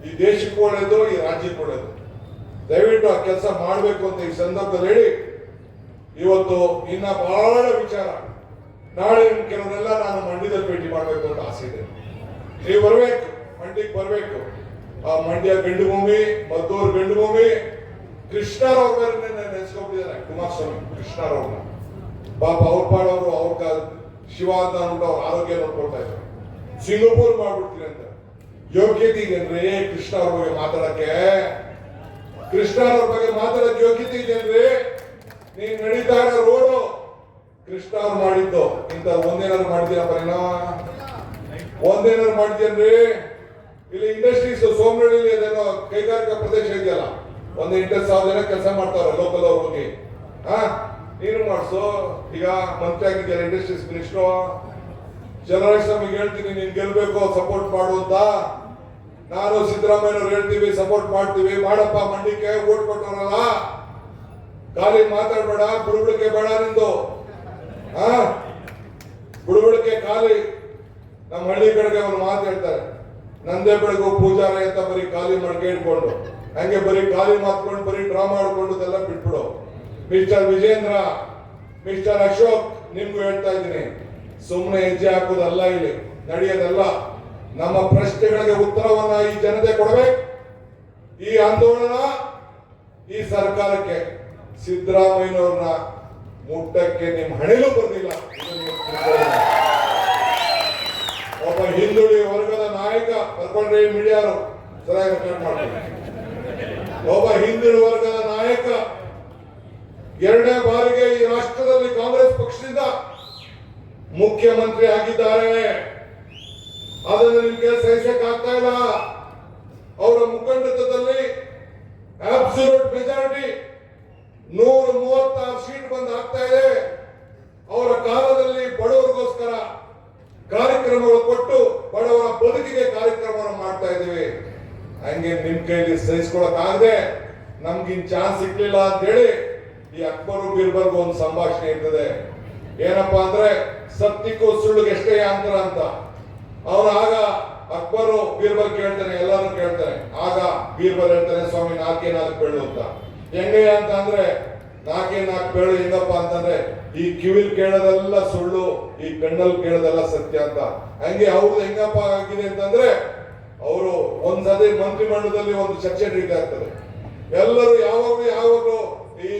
S3: ಈ ದೇಶಕ್ಕೂ ಒಳ್ಳೇದು, ಈ ರಾಜ್ಯಕ್ಕೂ ಒಳ್ಳೇದು. ದಯವಿಟ್ಟು ಆ ಕೆಲಸ ಮಾಡಬೇಕು ಅಂತ ಈ ಸಂದರ್ಭದಲ್ಲಿ ಹೇಳಿ, ಇವತ್ತು ಇನ್ನ ಬಹಳ ವಿಚಾರ, ನಾಳೆ ಕೆಲವರೆಲ್ಲ ನಾನು ಮಂಡ್ಯದಲ್ಲಿ ಭೇಟಿ ಮಾಡಬೇಕು ಅಂತ ಆಸೆ ಇದೆ. ನೀವು ಬರ್ಬೇಕು, ಮಂಡ್ಯಕ್ಕೆ ಬರ್ಬೇಕು. ಆ ಮಂಡ್ಯ ಗಂಡು ಭೂಮಿ, ಮದ್ದೂರು ಗಂಡು ಭೂಮಿ, ಕೃಷ್ಣರವ್ರ ಮೇಲೆ ನೆನೆಸ್ಕೊಂಡಿದ್ದಾರೆ ಕುಮಾರಸ್ವಾಮಿ. ಕೃಷ್ಣರವ್ರನ್ನ ಪಾಪ ಅವ್ರ ಪಾಡವರು, ಅವ್ರ ಶಿವ ಅಂತ ಅಂದ್ಬಿಟ್ಟು ಅವ್ರ ಆರೋಗ್ಯ ನೋಡ್ಕೊಳ್ತಾ ಇದ್ದಾರೆ. ಸಿಂಗಪೂರ್ ಮಾಡ್ಬಿಡ್ತೀನಿ ಅಂತ ಯೋಗ್ಯತೆ ಇದೆನ್ರಿ ಕೃಷ್ಣ ಅವ್ರ ಬಗ್ಗೆ ಮಾತಾಡಕ್ಕೆ? ಯೋಗ್ಯತೆ ಇದೆನ್ರಿ? ನೀನ್ ನಡೀತಾ ಇರೋ ರೋಡು ಕೃಷ್ಣ ಅವ್ರು ಮಾಡಿದ್ದು, ಇಂತ ಒಂದೇನಾದ್ರು ಮಾಡಿದ್ದೀರಪ್ಪ? ಒಂದೇನಾದ್ರು ಮಾಡಿದ್ಯನ್ರಿ? ಇಲ್ಲಿ ಇಂಡಸ್ಟ್ರೀಸ್ ಸೋಮನಹಳ್ಳಿ ಅದೇನೋ ಕೈಗಾರಿಕಾ ಪ್ರದೇಶ ಇದೆಯಲ್ಲ, ಒಂದು 8,000 ಜನ ಕೆಲಸ ಮಾಡ್ತಾವ್ರೆ ಲೋಕಲ್ ಅವ್ರು ಹೋಗಿ. ನೀನು ಮಾಡಿಸು. ಈಗ ಮಂತ್ರಿ ಆಗಿದ್ಯಲ್ಲ, ಇಂಡಸ್ಟ್ರೀಸ್ ಮಿನಿಸ್ಟ್ರು. ಚಲುವರಾಯಸ್ವಾಮಿಗೆ ಹೇಳ್ತೀನಿ, ನೀನ್ ಗೆಲ್ಬೇಕು, ಸಪೋರ್ಟ್ ಮಾಡು ಅಂತ. ನಾನು ಸಿದ್ದರಾಮಯ್ಯನವ್ರು ಹೇಳ್ತೀವಿ, ಸಪೋರ್ಟ್ ಮಾಡ್ತೀವಿ. ಮಾಡಪ್ಪ, ಮಂಡ್ಯಕ್ಕೆ ಓಟ್ ಕೊಟ್ಟವರಲ್ಲ, ಖಾಲಿ ಮಾತಾಡ್ಬೇಡ, ಬುಡುಬುಡಿಕೆ ಬೇಡ ನಿಂದು. ಬುಡಬಡಿಕೆ ಖಾಲಿ. ನಮ್ಮ ಹಳ್ಳಿ ಕಡೆಗೆ ಒಂದು ಮಾತು ಹೇಳ್ತಾರೆ, ನಂದೇ ಬೆಳಗು ಪೂಜಾರಿ ಅಂತ ಬರೀ ಖಾಲಿ ಮಡ್ಕೆ ಇಟ್ಕೊಂಡು, ಹಂಗೆ ಬರೀ ಖಾಲಿ ಮಾತ್ಕೊಂಡು ಬರೀ ಡ್ರಾ ಮಾಡ್ಕೊಂಡು ಎಲ್ಲ ಬಿಟ್ಬಿಡು. ಮಿಸ್ಟರ್ ವಿಜೇಂದ್ರ, ಮಿಸ್ಟರ್ ಅಶೋಕ್, ನಿಮ್ಗೂ ಹೇಳ್ತಾ ಇದ್ದೀನಿ, ಸುಮ್ಮನೆ ಹೆಜ್ಜೆ ಹಾಕೋದಲ್ಲ, ಇಲ್ಲಿ ನಡೆಯೋದಲ್ಲ. ನಮ್ಮ ಪ್ರಶ್ನೆಗಳಿಗೆ ಉತ್ತರವನ್ನ ಈ ಜನತೆ ಕೊಡಬೇಕು. ಈ ಆಂದೋಲನ ಈ ಸರ್ಕಾರಕ್ಕೆ ಸಿದ್ದರಾಮಯ್ಯನವ್ರನ್ನ ಮುಟ್ಟಕ್ಕೆ ನಿಮ್ಮ ಹಣೆಲೂ ಬಂದಿಲ್ಲ. ಒಬ್ಬ ಹಿಂದುಳಿ ವರ್ಗದ ನಾಯಕ ಬರ್ಕೊಂಡ್ರೆ ಮೀಡಿಯಾರು ಸರಿಯಾಗಿ ರೆಕಾರ್ಡ್ ಮಾಡ್ತಾರೆ. ಒಬ್ಬ ಹಿಂದುಳಿ ವರ್ಗದ ನಾಯಕ ಎರಡನೇ ಬಾರಿಗೆ ಈ ರಾಷ್ಟ್ರದಲ್ಲಿ ಕಾಂಗ್ರೆಸ್ ಪಕ್ಷದಿಂದ ಮುಖ್ಯಮಂತ್ರಿ ಆಗಿದ್ದಾರೆ. ಅದನ್ನು ನಿಮ್ಗೆ ಸಹಿಸಕ್ಕೆ ಆಗ್ತಾ ಇಲ್ಲ. ಅವರ ಮುಖಂಡತ್ವದಲ್ಲಿ ಅಬ್ಸಲ್ಯೂಟ್ ಮೆಜಾರಿಟಿ 136 ಸೀಟ್ ಬಂದು ಆಗ್ತಾ ಇದೆ. ಅವರ ಕಾಲದಲ್ಲಿ ಬಡವರಿಗೋಸ್ಕರ ಕಾರ್ಯಕ್ರಮಗಳು ಕೊಟ್ಟು ಬಡವರ ಬದುಕಿಗೆ ಕಾರ್ಯಕ್ರಮವನ್ನು ಮಾಡ್ತಾ ಇದ್ದೀವಿ. ಹಂಗೆ ನಿಮ್ ಕೈಲಿ ಸಹಿಸ್ಕೊಳಕ್ಕಾಗದೆ ನಮ್ಗಿನ್ ಚಾನ್ಸ್ ಸಿಗ್ಲಿಲ್ಲ ಅಂತ ಹೇಳಿ ಈ ಅಕ್ಬರ್ ಬೀರ್ಬರ್ಗೂ ಒಂದು ಸಂಭಾಷಣೆ ಇರ್ತದೆ. ಏನಪ್ಪಾ ಅಂದ್ರೆ ಸತ್ಯಕ್ಕೂ ಸುಳ್ಳಿಗೆ ಎಷ್ಟೇ ಅಂತರ ಅಂತ. ಅವನು ಆಗ ಅಕ್ಬರು ಬೀರ್ಬಲ್ ಕೇಳ್ತಾನೆ, ಎಲ್ಲಾರು ಕೇಳ್ತಾನೆ. ಆಗ ಬೀರ್ಬಲ್ ಹೇಳ್ತಾನೆ, ಸ್ವಾಮಿ 4 ಬೆಳ್ಳು ಅಂತ. ಹೆಂಗೆ ಅಂತ ಅಂದ್ರೆ 4 ಬೆಳ್ಳು ಹೆಂಗಪ್ಪ ಅಂತಂದ್ರೆ ಈ ಕಿವಿಲ್ ಕೇಳೋದೆಲ್ಲ ಸುಳ್ಳು, ಈ ಕಣ್ಣಲ್ಲಿ ಕೇಳೋದೆಲ್ಲ ಸತ್ಯ ಅಂತ. ಹಂಗೆ ಅವ್ರದ್ದು ಹೆಂಗಪ್ಪ ಆಗಿದೆ ಅಂತಂದ್ರೆ, ಅವರು ಒಂದ್ಸತಿ ಮಂತ್ರಿ ಮಂಡಲದಲ್ಲಿ ಒಂದು ಚರ್ಚೆ ನಡೀತಾ ಇರ್ತದೆ. ಎಲ್ಲರೂ ಯಾವಾಗಲೂ ಈ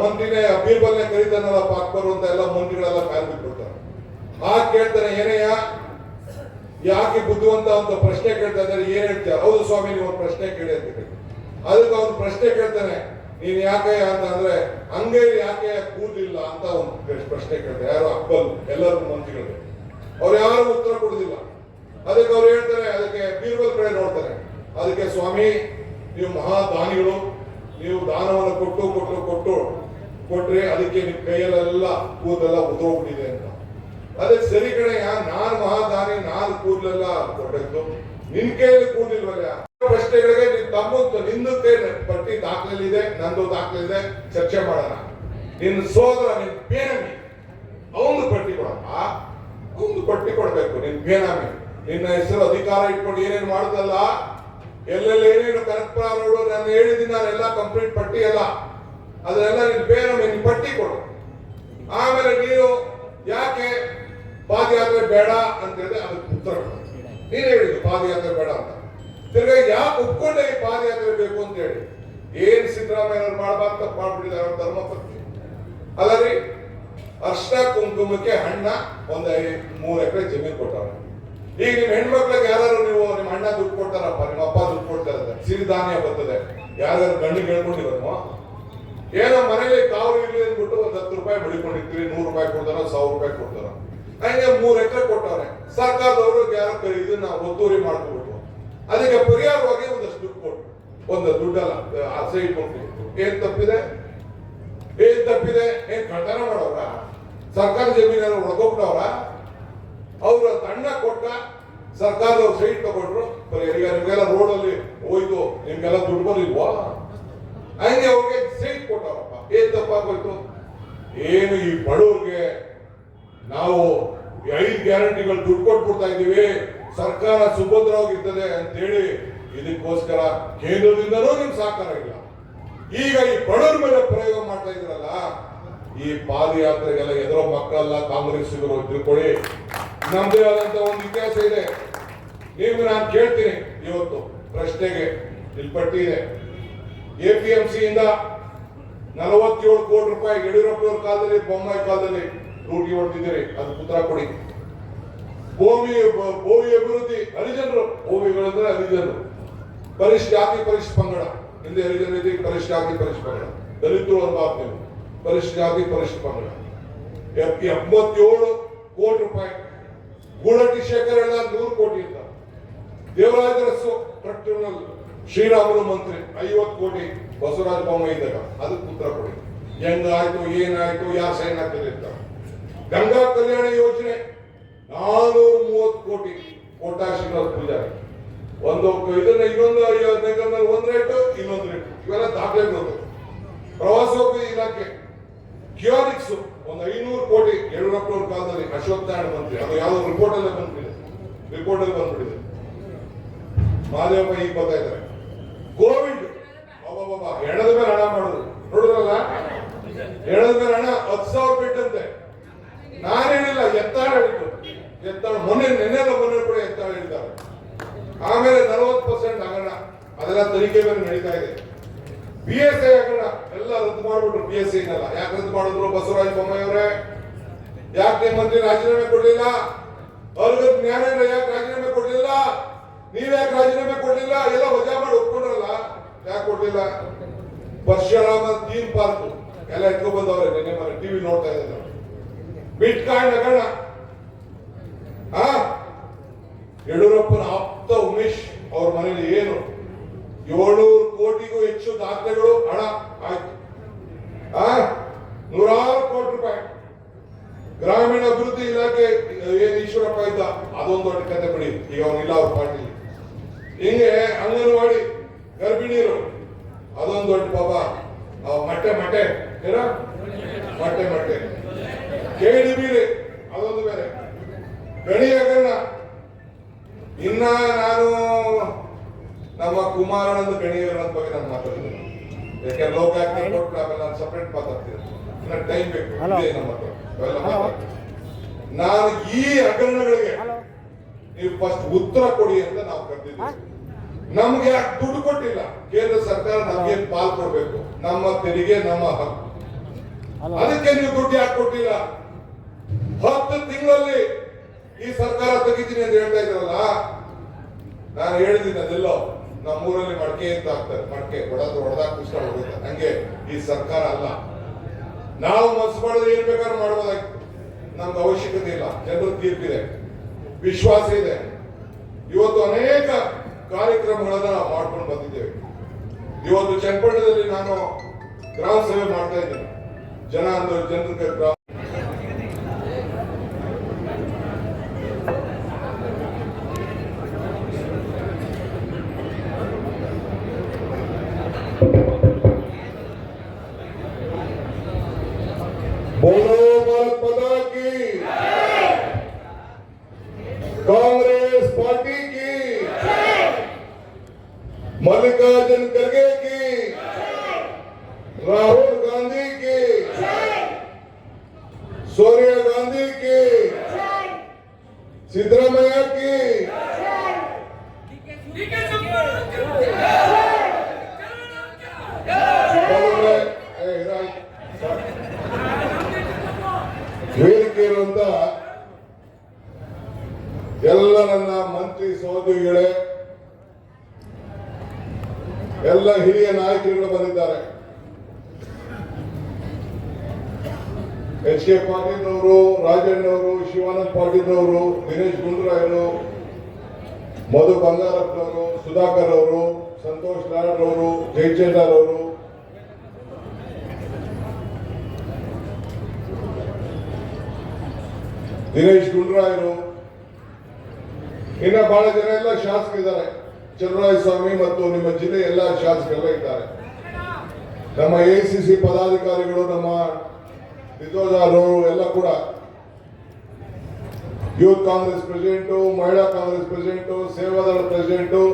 S3: ಮಂತ್ರಿನೇ ಬೀರ್ಬಲ್ನೇ ಕರೀತಾನಲ್ಲಪ್ಪ ಅಕ್ಬರು ಅಂತ ಎಲ್ಲ ಮಂತ್ರಿಗಳೆಲ್ಲ ಕಾಲ್ ಬಿಟ್ಬಿಡ್ತಾರೆ. ಕೇಳ್ತಾನೆ, ಏನಯ್ಯ ಯಾಕೆ ಬುದ್ಧಿವಂತ ಅಂತ ಪ್ರಶ್ನೆ ಕೇಳ್ತಾ ಇದ್ದಾರೆ, ಏನ್ ಹೇಳ್ತೀಯ? ಹೌದು ಸ್ವಾಮಿ, ನೀವು ಒಂದು ಪ್ರಶ್ನೆ ಕೇಳಿ ಅಂತ ಕೇಳಿ. ಅದಕ್ಕೆ ಅವ್ನು ಪ್ರಶ್ನೆ ಕೇಳ್ತಾನೆ, ನೀನ್ ಯಾಕೆ ಅಂತ ಅಂದ್ರೆ ಅಂಗೈಲಿ ಯಾಕೆ ಕೂದಲಿಲ್ಲ ಅಂತ ಒಂದು ಪ್ರಶ್ನೆ ಕೇಳ್ತಾರೆ. ಯಾರು? ಅಕ್ಬರ್ ಎಲ್ಲರಿಗೂ ಮಂತ್ರಿಗಳು. ಅವ್ರು ಯಾರು ಉತ್ತರ ಕೊಡುದಿಲ್ಲ. ಅದಕ್ಕೆ ಅವ್ರು ಹೇಳ್ತಾರೆ, ಅದಕ್ಕೆ ಬೀರ್ಬಲ್ ಕಡೆ ನೋಡ್ತಾರೆ. ಅದಕ್ಕೆ ಸ್ವಾಮಿ, ನೀವು ಮಹಾದಾನಿಗಳು, ನೀವು ದಾನವನ್ನು ಕೊಟ್ರಿ, ಅದಕ್ಕೆ ನಿಮ್ ಕೈಯಲ್ಲೆಲ್ಲ ಕೂದಲೆಲ್ಲ ಉದುರೋಗ್ಬಿಟ್ಟಿದೆ ಅಂತ. ಅದಕ್ಕೆ ಸರಿ ಕಣಯ್ಯ, ನಾನ್ ಮಹಾದಾನಿ, ನಾನು ಕೂದಲೆಲ್ಲ ಕೊಟ್ಟದ್ದು, ನಿನ್ ಕೈಯಲ್ಲಿ ಕೂದಲಿಲ್ವಲ್ಲ. ಪ್ರಶ್ನೆಗಳಿಗೆ ನಿನ್ ತಮ್ಮಂತು ನಿಂದು ಕೈ ಪಟ್ಟಿ ದಾಖಲೆಯಿದೆ, ನಂದು ದಾಖಲೆಯಿದೆ, ಚರ್ಚೆ ಮಾಡೋಣ. ನಿನ್ನ ಸೋದರ, ನಿನ್ ಬೇನಾಮಿ, ಅವನು ಪಟ್ಟಿ ಕೊಡಪ್ಪ, ಅವನು ಪಟ್ಟಿ ಕೊಡ್ಬೇಕು. ನಿನ್ ಬೇನಾಮಿ ನಿನ್ನ ಹೆಸರು ಅಧಿಕಾರ ಇಟ್ಕೊಂಡು ಏನೇನು ಮಾಡುದಲ್ಲ, ಎಲ್ಲೆಲ್ಲ ಏನೇನು ಕನಕಪುರ ರೋಡು ನಾನು ಹೇಳಿದ್ದೀನಿ, ನಾನೆಲ್ಲ ಕಂಪ್ಲೀಟ್ ಪಟ್ಟಿ ಎಲ್ಲ ಅದನ್ನೆಲ್ಲ ನಿನ್ ಬೇನಾಮಿ, ನಿನ್ ಪಟ್ಟಿ ಕೊಡು. ಆಮೇಲೆ ನೀನು ಯಾಕೆ ಪಾದಯಾತ್ರೆ ಬೇಡ ಅಂತ ಹೇಳಿದ್ರೆ ಅದಕ್ಕೆ ಉತ್ತರ ಕೊಡು. ನೀನ್ ಹೇಳಿದ್ದು ಪಾದಯಾತ್ರೆ ಬೇಡ ಅಂತ. ತಿರ್ಗಾ ಯಾಕೆ ಒಪ್ಕೊಂಡೆ ಈ ಪಾದಯಾತ್ರೆ ಬೇಕು ಅಂತ ಹೇಳಿ? ಏನ್ ಸಿದ್ದರಾಮಯ್ಯವ್ರು ಮಾಡಬಾರ್ದು ತಪ್ಪು ಮಾಡ್ಬಿಟ್ಟಿದ್ದಾರೆ ಧರ್ಮಪತ್ನಿ ಅಲ್ಲ ರೀ. ಅರ್ಶನ ಕುಂಕುಮಕ್ಕೆ ಹಣ್ಣ ಒಂದು 3 ಎಕರೆ ಜಮೀನು ಕೊಟ್ಟವ್ರೆ. ಈಗ ನಿಮ್ ಹೆಣ್ಮಕ್ಳಿಗೆ ಯಾರು ನೀವು ನಿಮ್ಮ ಅಣ್ಣ ದುಡ್ಡು ಕೊಡ್ತಾರಪ್ಪ, ನಿಮ್ಮ ಅಪ್ಪ ದುಡ್ಡು ಕೊಡ್ತಾರೆ, ಸಿರಿಧಾನ್ಯ ಬರ್ತದೆ, ಯಾರು ಗಂಡಿಗೆ ಹೇಳ್ಕೊಂಡಿರೋನು, ಏನೋ ಮನೇಲಿ ಕಾವು ಇರ್ಲಿ ಅಂದ್ಬಿಟ್ಟು ಒಂದು 10 ರೂಪಾಯಿ ಬೆಳಿಕೊಂಡಿರ್ತೀವಿ, 100 ರೂಪಾಯಿ ಕೊಡ್ತಾರ, 1000 ರೂಪಾಯಿ ಕೊಡ್ತಾರ. ಹಂಗೆ 3 ಎಕರೆ ಕೊಟ್ಟವ್ರೆ. ಸರ್ಕಾರದವರು ಯಾರು ಇದನ್ನ ಒತ್ತುವರಿ ಮಾಡ್ಕೊಬಿಟ್ಟು ಅದಕ್ಕೆ ಪರಿಹಾರವಾಗಿ ಒಂದಷ್ಟು ದುಡ್ಡು ಕೊಟ್ಟು, ಒಂದು ದುಡ್ಡಲ್ಲ ಆಸೆ ಇಟ್ಕೊಳ್ತೀವಿ. ಏನ್ ತಪ್ಪಿದೆ? ಏನ್ ಕಳ್ತನ ಮಾಡವ್ರ? ಸರ್ಕಾರ ಜಮೀನೆಲ್ಲ ಒಳಗೋಗ್ಬಿಟ್ಟವ್ರ? ಅವ್ರ ಅಣ್ಣ ಕೊಟ್ಟ, ಸರ್ಕಾರದವ್ರು ಸೈಟ್ ತಗೊಂಡ್ರು, ನಿಮ್ಗೆಲ್ಲ ರೋಡಲ್ಲಿ ಹೋಯ್ತು, ನಿಮ್ಗೆಲ್ಲ ದುಡ್ಡು ಬರಲಿಲ್ವಾ? ಹಂಗೆ ಅವ್ರಿಗೆ ಸೈಟ್ ಕೊಟ್ಟವ್ರಪ್ಪ. ಏನ್ ತಪ್ಪಾಗೋಯ್ತು? ಏನು ಈ ಬಡವ್ರಿಗೆ ನಾವು 5 ಗ್ಯಾರಂಟಿಗಳು ದುಡ್ಡು ಕೊಟ್ಬಿಡ್ತಾ ಇದೀವಿ, ಸರ್ಕಾರ ಸುಭದ್ರವಾಗಿರ್ತದೆ ಅಂತೇಳಿ, ಇದಕ್ಕೋಸ್ಕರ ಕೇಂದ್ರದಿಂದನೂ ನಿಮ್ ಸಹಕಾರ ಇಲ್ಲ. ಈಗ ಈ ಬಡವ್ರ ಮೇಲೆ ಪ್ರಯೋಗ ಮಾಡ್ತಾ ಇದ್ರಲ್ಲ, ಈ ಪಾದಯಾತ್ರೆಗೆಲ್ಲ ಎದುರೋ ಮಕ್ಕಳೆಲ್ಲ ಕಾಂಗ್ರೆಸ್ಸಿಗರು ತಿಳ್ಕೊಳ್ಳಿ. ನಮ್ದೇ ಆದಂತ ಒಂದು ಇತಿಹಾಸ ಇದೆ. ನೀವು ನಾನು ಕೇಳ್ತೀನಿ, ಇವತ್ತು ಪ್ರಶ್ನೆಗೆ ಇಲ್ಲಿ ಪಟ್ಟಿ ಇದೆ. APMC ಇಂದ 47 ಕೋಟಿ ರೂಪಾಯಿ ಯಡಿಯೂರಪ್ಪನವ್ರ ಕಾಲದಲ್ಲಿ, ಬೊಮ್ಮಾಯಿ ಕಾಲದಲ್ಲಿ ಲೂಟಿ ಹೊಡೆದಿದ್ದೀರಿ, ಅದಕ್ಕೆ ಉತ್ತರ ಕೊಡಿ. ಭೂಮಿ ಅಭಿವೃದ್ಧಿ, ಹರಿಜನರು, ಭೂಮಿಗಳಂದ್ರೆ ಹರಿಜನರು, ಪರಿಶಿಷ್ಟ ಜಾತಿ ಪರಿಶಿಷ್ಟ ಪಂಗಡ, ಹಿಂದೆ ಹರಿಜನ ಇದೆ, ಪರಿಶಿಷ್ಟ ಜಾತಿ ಪರಿಶಿಷ್ಟ ಪಂಗಡ, ದಲಿತರು ಅನ್ಬಾರ್ದು ನೀವು, ಪರಿಶಿಷ್ಟ ಜಾತಿ ಪರಿಶಿಷ್ಟ ಪಂಗಡ 77 ಕೋಟಿ ರೂಪಾಯಿ. ಗೂಳಟ್ಟಿ ಶೇಖರ್ 100 ಕೋಟಿ ಅಂತ. ದೇವರಾಜ ಅರಸು ಟ್ರಕ್ಟರ್ನಲ್ ಶ್ರೀರಾಮುಲು ಮಂತ್ರಿ 50 ಕೋಟಿ ಬಸವರಾಜ ಬೊಮ್ಮಾಯಿ ಇದ್ದಾಗ, ಅದಕ್ಕೆ ಉತ್ತರ ಕೊಡಿ. ಹೆಂಗಾಯ್ತು, ಏನಾಯ್ತು, ಯಾರು ಸೈನ್ ಆಗ್ತದೆ ಅಂತ. ಗಂಗಾ ಕಲ್ಯಾಣ ಯೋಜನೆ 430 ಕೋಟಿ ಕೋಟಾ ಶ್ರೀನಿವಾಸ ಪೂಜಾರಿ. ಇದನ್ನ ಇನ್ನೊಂದು 15 ಒಂದ್ ರೇಟು, ಇನ್ನೊಂದು ರೇಟು, ಇವೆಲ್ಲ ದಾಖಲೆಗಳು. ಪ್ರವಾಸೋದ್ಯಮ ಇಲಾಖೆ ಕಿಯಾನಿಕ್ಸ್ ಒಂದು 500 ಕೋಟಿ ಅಶ್ವತ್ಥನಾರಾಯಣ ಮಂತ್ರಿ, ಅದು ಯಾವ್ದೋ ರಿಪೋರ್ಟ್ ಅಲ್ಲೇ ಬಂದ್ಬಿಟ್ಟಿದೆ. ಮಹಾದೇವಪ್ಪ ಈಗ ಬರ್ತಾ ಇದ್ದಾರೆ. ಕೋವಿಡ್ ಹೆಣದ ಮೇಲೆ ಹಣ ಮಾಡುದು ನೋಡಿದ್ರಲ್ಲ, ಹೆಣದ ಮೇಲೆ ಹಣ 10,000 ಬೆಡ್ ಅಂತೆ. ನಾನೇನಿಲ್ಲ, ಎತ್ತಾಳ ಹೇಳಿದ್ದು, ಎತ್ತಾಳ ಮೊನ್ನೆ ಕೂಡ ಎತ್ತಾಳ ಹೇಳಿದ್ದಾರೆ. ಆಮೇಲೆ 40% ಹಗರಣ, ಅದೆಲ್ಲ ತನಿಖೆ ಮೇಲೆ ನಡೀತಾ ಇದೆ. PSI ಹಗರಣ ಎಲ್ಲ ರದ್ದು ಮಾಡ್ಬಿಟ್ರು. PSI ನಲ್ಲ ಯಾಕೆ ರದ್ದು ಮಾಡಿದ್ರು? ಬಸವರಾಜ ಬೊಮ್ಮಾಯಿ ಅವರೇ, ಯಾಕೆ ಮಂತ್ರಿ ರಾಜೀನಾಮೆ ಕೊಡ್ಲಿಲ್ಲ? ಅವ್ರಿಗೆ ಜ್ಞಾನೇಂದ್ರ ಯಾಕೆ ರಾಜೀನಾಮೆ ಕೊಡ್ಲಿಲ್ಲ? ನೀವ್ಯಾಕೆ ರಾಜೀನಾಮೆ ಕೊಡ್ಲಿಲ್ಲ? ಎಲ್ಲ ವಜಾ ಮಾಡಿ ಒಪ್ಕೊಂಡ್ರಲ್ಲ, ಯಾಕೆ ಕೊಡ್ಲಿಲ್ಲ? ಪರಶುರಾಮ ಥೀಮ್ ಪಾರ್ಕ್ ಎಲ್ಲ ಇಟ್ಕೊಂಡ್ ಬಂದವ್ರೆ. ನಿನ್ನೆ ಮನೆ ಟಿವಿ ನೋಡ್ತಾ ಇದ್ದಾರೆ. ಬಿಟ್ ಕಾಯಿನ್ ಹಗರಣ, ಯಡಿಯೂರಪ್ಪನ ಆಪ್ತ ಉಮೇಶ್ ಅವ್ರ ಮನೇಲಿ ಏನು 700 ಕೋಟಿಗೂ ಹೆಚ್ಚು ದಾಖಲೆಗಳು ಹಣ ಆಯ್ತು. 100 ಕೋಟಿ ರೂಪಾಯಿ. ಗ್ರಾಮೀಣ ಅಭಿವೃದ್ಧಿ ಇಲಾಖೆ ಏನ್ ಈಶ್ವರಪ್ಪ ಇದ್ದ, ಅದೊಂದು ದೊಡ್ಡ ಕತೆ ಬಿಡಿ, ಈಗ ಅವನಿಲ್ಲ ಅವ್ರ ಪಾರ್ಟಿ. ಹಿಂಗೆ ಅಂಗನವಾಡಿ ಗರ್ಭಿಣಿಯರು, ಅದೊಂದು ದೊಡ್ಡ ಪಾಪ. ಮೊಟ್ಟೆ KDB ಅದೊಂದು ಬೇರೆ. ಗಣಿ ಹಗರಣ. ಇನ್ನ ನಾನು ನಮ್ಮ ಕುಮಾರಾನಂದ ಗಣಿಯರ ಬಗ್ಗೆ ನಾನು ಮಾತಾಡ್ತೀನಿ. ಯಾಕೆ ಲೋಕಾಯುಕ್ತ ಕೊಟ್ಟು ಆಮೇಲೆ ನಾನು ಸಪರೇಟ್ ಮಾತಾಡ್ತೀನಿ. ಇನ್ನ ಟೈಮ್ ಬೇಕು ನಮ್ಮ ಹತ್ರ. ನಾನು ಈ ಹಗರಣಗಳಿಗೆ ನೀವು ಫಸ್ಟ್ ಉತ್ತರ ಕೊಡಿ ಅಂತ ನಾವು ಕರೆದಿದ್ದೀವಿ. ನಮ್ಗೆ ಯಾಕೆ ದುಡ್ಡು ಕೊಟ್ಟಿಲ್ಲ? ಕೇಂದ್ರ ಸರ್ಕಾರ ನಮ್ಗೆ ಪಾಲ್ ಕೊಡ್ಬೇಕು, ನಮ್ಮ ತೆರಿಗೆ ನಮ್ಮ ಹಕ್ಕು. ಅದಕ್ಕೆ ನೀವು ದುಡ್ಡು ಯಾಕೆ ಕೊಟ್ಟಿಲ್ಲ? 10 ತಿಂಗಳಲ್ಲಿ ಈ ಸರ್ಕಾರ ತೆಗಿತೀನಿ ಅಂತ ಹೇಳ್ತಾ ಇದ್ರಲ್ಲ, ನಾನು ಹೇಳಿದ್ದೀನಿ ಅದೆಲ್ಲೋ ನಮ್ಮೂರಲ್ಲಿ ಮಡಕೆ ಅಂತ ಆಗ್ತಾರೆ. ಮಡಕೆ ಹೊಡೆದಾಗ ಪುಸ್ತಕ ಹೊಡೆದ ನಂಗೆ ಈ ಸರ್ಕಾರ ಅಲ್ಲ. ನಾವು ಮನಸ್ಸು ಮಾಡಿದ್ರೆ ಏನ್ ಬೇಕಾದ್ರೂ ಮಾಡಬಹುದಾಗಿತ್ತು. ನಮ್ಗೆ ಅವಶ್ಯಕತೆ ಇಲ್ಲ. ಜನರ ತೀರ್ಪಿದೆ, ವಿಶ್ವಾಸ ಇದೆ. ಇವತ್ತು ಅನೇಕ ಕಾರ್ಯಕ್ರಮಗಳನ್ನ ನಾವು ಮಾಡ್ಕೊಂಡು ಬಂದಿದ್ದೇವೆ. ಇವತ್ತು ಚನ್ನಪಟ್ಟಣದಲ್ಲಿ ನಾನು ಗ್ರಾಮ ಸಭೆ ಮಾಡ್ತಾ ಇದ್ದೇನೆ. ಜನರಿಗೆ ಗ್ರಾಮ बोलो भारत माता की, कांग्रेस पार्टी की, मल्लिकार्जुन खड़गे की, राहुल गांधी की, सोनिया गांधी की, सिद्धरामैया की, ವೇದಿಕೆ ಇರುವಂತ ಎಲ್ಲ ನನ್ನ ಮಂತ್ರಿ ಸಹೋದರಿಗಳೇ, ಎಲ್ಲ ಹಿರಿಯ ನಾಯಕರುಗಳು ಬಂದಿದ್ದಾರೆ. HK ಪಾಟೀಲ್ ಅವರು, ರಾಜಣ್ಣ ಅವರು, ಶಿವಾನಂದ ಪಾಟೀಲ್ ಅವರು, ದಿನೇಶ್ ಗುಂಡೂರಾಯರು, ಮಧು ಬಂಗಾರಪ್ಪನವರು, ಸುಧಾಕರ್ ಅವರು, ಸಂತೋಷ್ ಲಾಡ್ ಅವರು, ಜಯಚಂದ್ರ ಅವರು, ದಿನೇಶ್ ಗುಂಡೂರಾಯರು, ಇನ್ನ ಬಹಳ ಜನ ಎಲ್ಲ ಶಾಸಕರಿದ್ದಾರೆ. ಚಲುವರಾಯಸ್ವಾಮಿ ಮತ್ತು ನಿಮ್ಮ ಜಿಲ್ಲೆ ಎಲ್ಲ ಶಾಸಕರೆಲ್ಲ ಇದ್ದಾರೆ. ನಮ್ಮ ACC ಪದಾಧಿಕಾರಿಗಳು, ನಮ್ಮ ವಿದ್ವಾಜಾರರು ಎಲ್ಲ ಕೂಡ, ಯೂತ್ ಕಾಂಗ್ರೆಸ್ ಪ್ರೆಸಿಡೆಂಟು, ಮಹಿಳಾ ಕಾಂಗ್ರೆಸ್ ಪ್ರೆಸಿಡೆಂಟು, ಸೇವಾದಳ ಪ್ರೆಸಿಡೆಂಟು,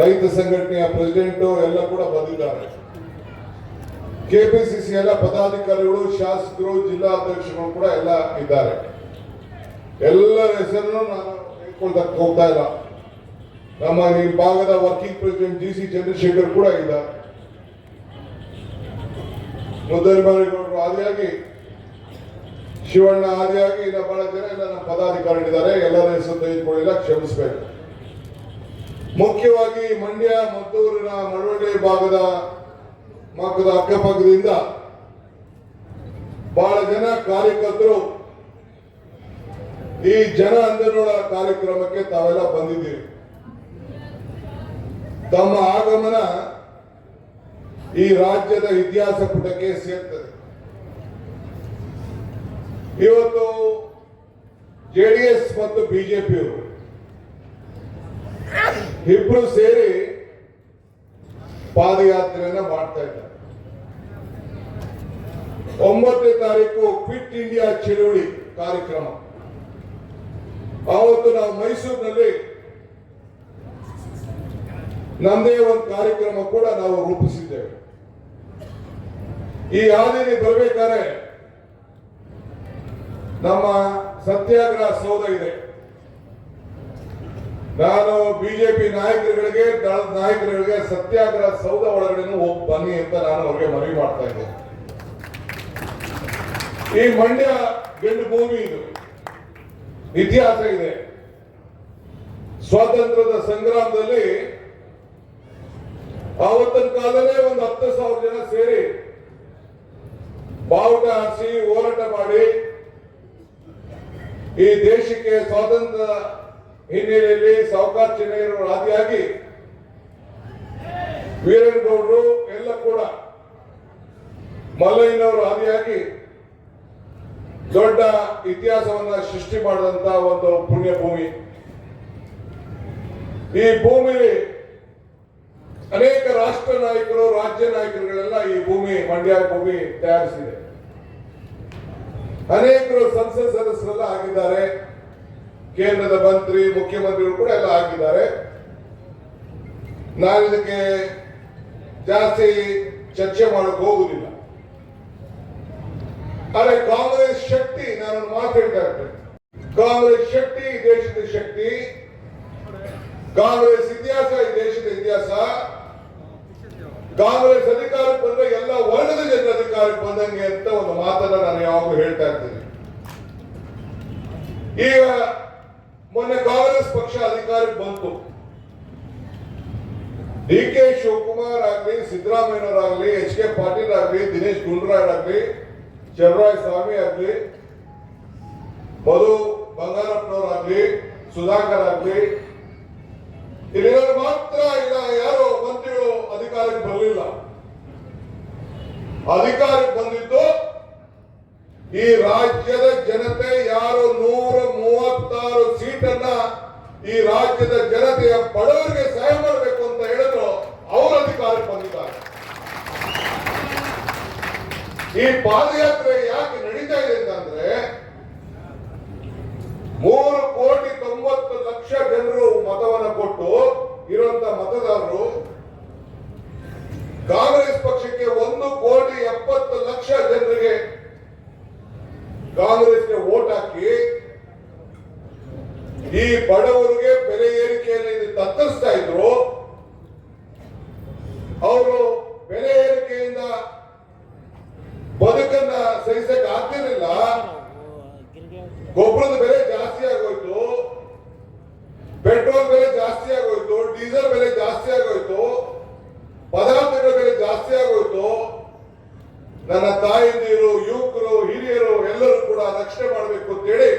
S3: ರೈತ ಸಂಘಟನೆಯ ಪ್ರೆಸಿಡೆಂಟು ಎಲ್ಲ ಕೂಡ ಬಂದಿದ್ದಾರೆ. KPCC ಎಲ್ಲ ಪದಾಧಿಕಾರಿಗಳು, ಶಾಸಕರು, ಜಿಲ್ಲಾಧ್ಯಕ್ಷರು ಕೂಡ ಎಲ್ಲ ಇದ್ದಾರೆ. ಎಲ್ಲರ ಹೆಸರನ್ನು ನಾನು ಹೇಳ್ಕೊಳ್ತಕ್ಕೆ ಹೋಗ್ತಾ ಇಲ್ಲ. ನಮ್ಮ ಈ ಭಾಗದ ವರ್ಕಿಂಗ್ ಪ್ರೆಸಿಡೆಂಟ್ GC ಚಂದ್ರಶೇಖರ್ ಕೂಡ ಇದ್ದಾರೆ. ಮುದ್ದರಿಮಾರಿಗೌಡರು ಆದಿಯಾಗಿ, ಶಿವಣ್ಣ ಆದಿಯಾಗಿ, ಇನ್ನ ಬಹಳ ಜನ ಎಲ್ಲ ನಮ್ಮ ಪದಾಧಿಕಾರಿಗಳಿದ್ದಾರೆ. ಎಲ್ಲರ ಹೆಸರು ತೆಗೆದುಕೊಳ್ಳಿಲ್ಲ, ಕ್ಷಮಿಸಬೇಕು. ಮುಖ್ಯವಾಗಿ ಮಂಡ್ಯ, ಮದ್ದೂರಿನ ಮಳವಳ್ಳಿ ಭಾಗದ ಅಕ್ಕಪಕ್ಕದಿಂದ ಬಹಳ ಜನ ಕಾರ್ಯಕರ್ತರು ಈ ಜನ ಆಂದೋಲನ ಕಾರ್ಯಕ್ರಮಕ್ಕೆ ತಾವೆಲ್ಲ ಬಂದಿದ್ದೀರಿ. ತಮ್ಮ ಆಗಮನ ಈ ರಾಜ್ಯದ ಇತಿಹಾಸ ಪುಟಕ್ಕೆ ಸೇರ್ತದೆ. ಇವತ್ತು JDS ಮತ್ತು ಬಿಜೆಪಿಯವರು ಇಬ್ರು ಸೇರಿ ಪಾದಯಾತ್ರೆಯನ್ನ ಮಾಡ್ತಾ ಇದ್ದಾರೆ. 9ನೇ ತಾರೀಕು ಕ್ವಿಟ್ ಇಂಡಿಯಾ ಚಳುವಳಿ ಕಾರ್ಯಕ್ರಮ ಆವತ್ತು ನಾವು ಮೈಸೂರಿನಲ್ಲಿ ನಮ್ಮದೇ ಒಂದು ಕಾರ್ಯಕ್ರಮ ಕೂಡ ನಾವು ರೂಪಿಸಿದ್ದೇವೆ. ಈ ಹಾದಿನಿ ಬರಬೇಕಾದ್ರೆ ನಮ್ಮ ಸತ್ಯಾಗ್ರಹ ಸೌಧ ಇದೆ. ನಾನು ಬಿಜೆಪಿ ನಾಯಕರುಗಳಿಗೆ, ದಳದ ನಾಯಕರುಗಳಿಗೆ ಸತ್ಯಾಗ್ರಹ ಸೌಧ ಒಳಗಡೆ ಹೋಗಿ ಬನ್ನಿ ಅಂತ ನಾನು ಅವ್ರಿಗೆ ಮನವಿ ಮಾಡ್ತಾ ಇದ್ದೆ. ಈ ಮಂಡ್ಯ ಗಂಡು ಭೂಮಿ, ಇದು ಇತಿಹಾಸ ಇದೆ. ಸ್ವಾತಂತ್ರ್ಯದ ಸಂಗ್ರಾಮದಲ್ಲಿ ಆವತ್ತಿನ ಕಾಲದಲ್ಲೇ ಒಂದು 10,000 ಜನ ಸೇರಿ ಬಾವುಟ ಹಾರಿಸಿ ಹೋರಾಟ ಮಾಡಿ ಈ ದೇಶಕ್ಕೆ ಸ್ವಾತಂತ್ರ್ಯ ಹಿನ್ನೆಲೆಯಲ್ಲಿ ಸಾವುಕಾರ ಚಿನ್ನಯ್ಯನವರು ಆದಿಯಾಗಿ ವೀರಣ್ಣಗೌಡರು ಎಲ್ಲ ಕೂಡ ಮಲ್ಲಯ್ಯನವರು ಆದಿಯಾಗಿ ದೊಡ್ಡ ಇತಿಹಾಸವನ್ನ ಸೃಷ್ಟಿ ಮಾಡಿದಂತ ಒಂದು ಪುಣ್ಯ ಭೂಮಿ. ಈ ಭೂಮಿಲಿ ಅನೇಕ ರಾಷ್ಟ್ರ ನಾಯಕರು, ರಾಜ್ಯ ನಾಯಕರುಗಳೆಲ್ಲ ಈ ಭೂಮಿ, ಮಂಡ್ಯ ಭೂಮಿ ತಯಾರಿಸಿದೆ. ಅನೇಕರು ಸಂಸತ್ ಸದಸ್ಯರೆಲ್ಲ ಆಗಿದ್ದಾರೆ, ಕೇಂದ್ರದ ಮಂತ್ರಿ, ಮುಖ್ಯಮಂತ್ರಿಗಳು ಕೂಡ ಎಲ್ಲ ಆಗಿದ್ದಾರೆ. ನಾನು ಇದಕ್ಕೆ ಜಾಸ್ತಿ ಚರ್ಚೆ ಮಾಡಕ್ಕೆ ಹೋಗುದಿಲ್ಲ. ಆದರೆ ಕಾಂಗ್ರೆಸ್ ಶಕ್ತಿ, ನಾನು ಮಾತಾಡ್ತಾ ಇರ್ತೇನೆ, ಕಾಂಗ್ರೆಸ್ ಶಕ್ತಿ ಈ ದೇಶದ ಶಕ್ತಿ, ಕಾಂಗ್ರೆಸ್ ಇತಿಹಾಸ ಈ ದೇಶದ ಇತಿಹಾಸ. ಕಾಂಗ್ರೆಸ್ ಅಧಿಕಾರಕ್ಕೆ ಬಂದ್ರೆ ಎಲ್ಲ ವರ್ಗದ ಜನರ ಅಧಿಕಾರಕ್ಕೆ ಬಂದಂಗೆ ಅಂತ ಒಂದು ಮಾತನ್ನ ನಾನು ಯಾವಾಗಲೂ ಹೇಳ್ತಾ ಇರ್ತೇನೆ. ಈಗ ಮೊನ್ನೆ ಕಾಂಗ್ರೆಸ್ ಪಕ್ಷ ಅಧಿಕಾರಕ್ಕೆ ಬಂತು. ಡಿ.ಕೆ. ಶಿವಕುಮಾರ್ ಆಗಲಿ, ಸಿದ್ದರಾಮಯ್ಯನವರಾಗಲಿ, ಎಚ್.ಕೆ. ಪಾಟೀಲ್ ಆಗಲಿ, ದಿನೇಶ್ ಗುಂಡೂರಾವ್ ಆಗಲಿ, ಚಲರಾಯ ಸ್ವಾಮಿ ಆಗಲಿ, ಮಧು ಬಂಗಾರಪ್ಪನವರಾಗ್ಲಿ, ಸುಧಾಕರ್ ಆಗಲಿ, ಇಲ್ಲಿ ಮಾತ್ರ ಈಗ ಯಾರು ಮಂತ್ರಿಗಳು ಅಧಿಕಾರಕ್ಕೆ ಬರಲಿಲ್ಲ. ಅಧಿಕಾರಕ್ಕೆ ಬಂದಿದ್ದು ಈ ರಾಜ್ಯದ ಜನತೆ ಯಾರು 136 ಸೀಟನ್ನ ಈ ರಾಜ್ಯದ ಜನತೆಯ ಬಡವರಿಗೆ ಸಹಾಯ ಮಾಡಬೇಕು ಅಂತ ಹೇಳಿದ್ರು, ಅವರು ಅಧಿಕಾರಕ್ಕೆ ಬಂದಿದ್ದಾರೆ. ಈ ಪಾದಯಾತ್ರೆ ಯಾಕೆ ನಡೀತಾ ಇದೆ ಅಂತಂದ್ರೆ 3,90,00,000 ಜನರು ಮತವನ್ನ ಕೊಟ್ಟು ಇರುವಂತ ಮತದಾರರು ಕಾಂಗ್ರೆಸ್ ಪಕ್ಷಕ್ಕೆ 1,70,00,000 ಜನರಿಗೆ ಕಾಂಗ್ರೆಸ್ಗೆ ವೋಟ್ ಹಾಕಿ ಈ ಬಡವರಿಗೆ ಬೆಲೆ ಏರಿಕೆಯಲ್ಲಿ ತತ್ತರಿಸ್ತಾ ಇದ್ರು. ಅವರು ಬೆಲೆ ಏರಿಕೆಯಿಂದ ಬದುಕನ್ನ ಸಹಿಸಕ್ಕೆ ಆಗ್ತಿರ್ಲಿಲ್ಲ. ಗೊಬ್ಬರದ ಬೆಲೆ ಜಾಸ್ತಿ ಆಗೋಯ್ತು, ಪೆಟ್ರೋಲ್ ಬೆಲೆ ಜಾಸ್ತಿ ಆಗೋಯ್ತು, ಡೀಸೆಲ್ ಬೆಲೆ ಜಾಸ್ತಿ ಆಗೋಯ್ತು, ಪದಾರ್ಥಗಳ ಬೆಲೆ ಜಾಸ್ತಿ ಆಗೋಯ್ತು. ನನ್ನ ತಾಯಂದಿರು, ಯುವಕರು, ಹಿರಿಯರು ಎಲ್ಲರೂ ಕೂಡ ರಕ್ಷಣೆ ಮಾಡಬೇಕು ಅಂತೇಳಿ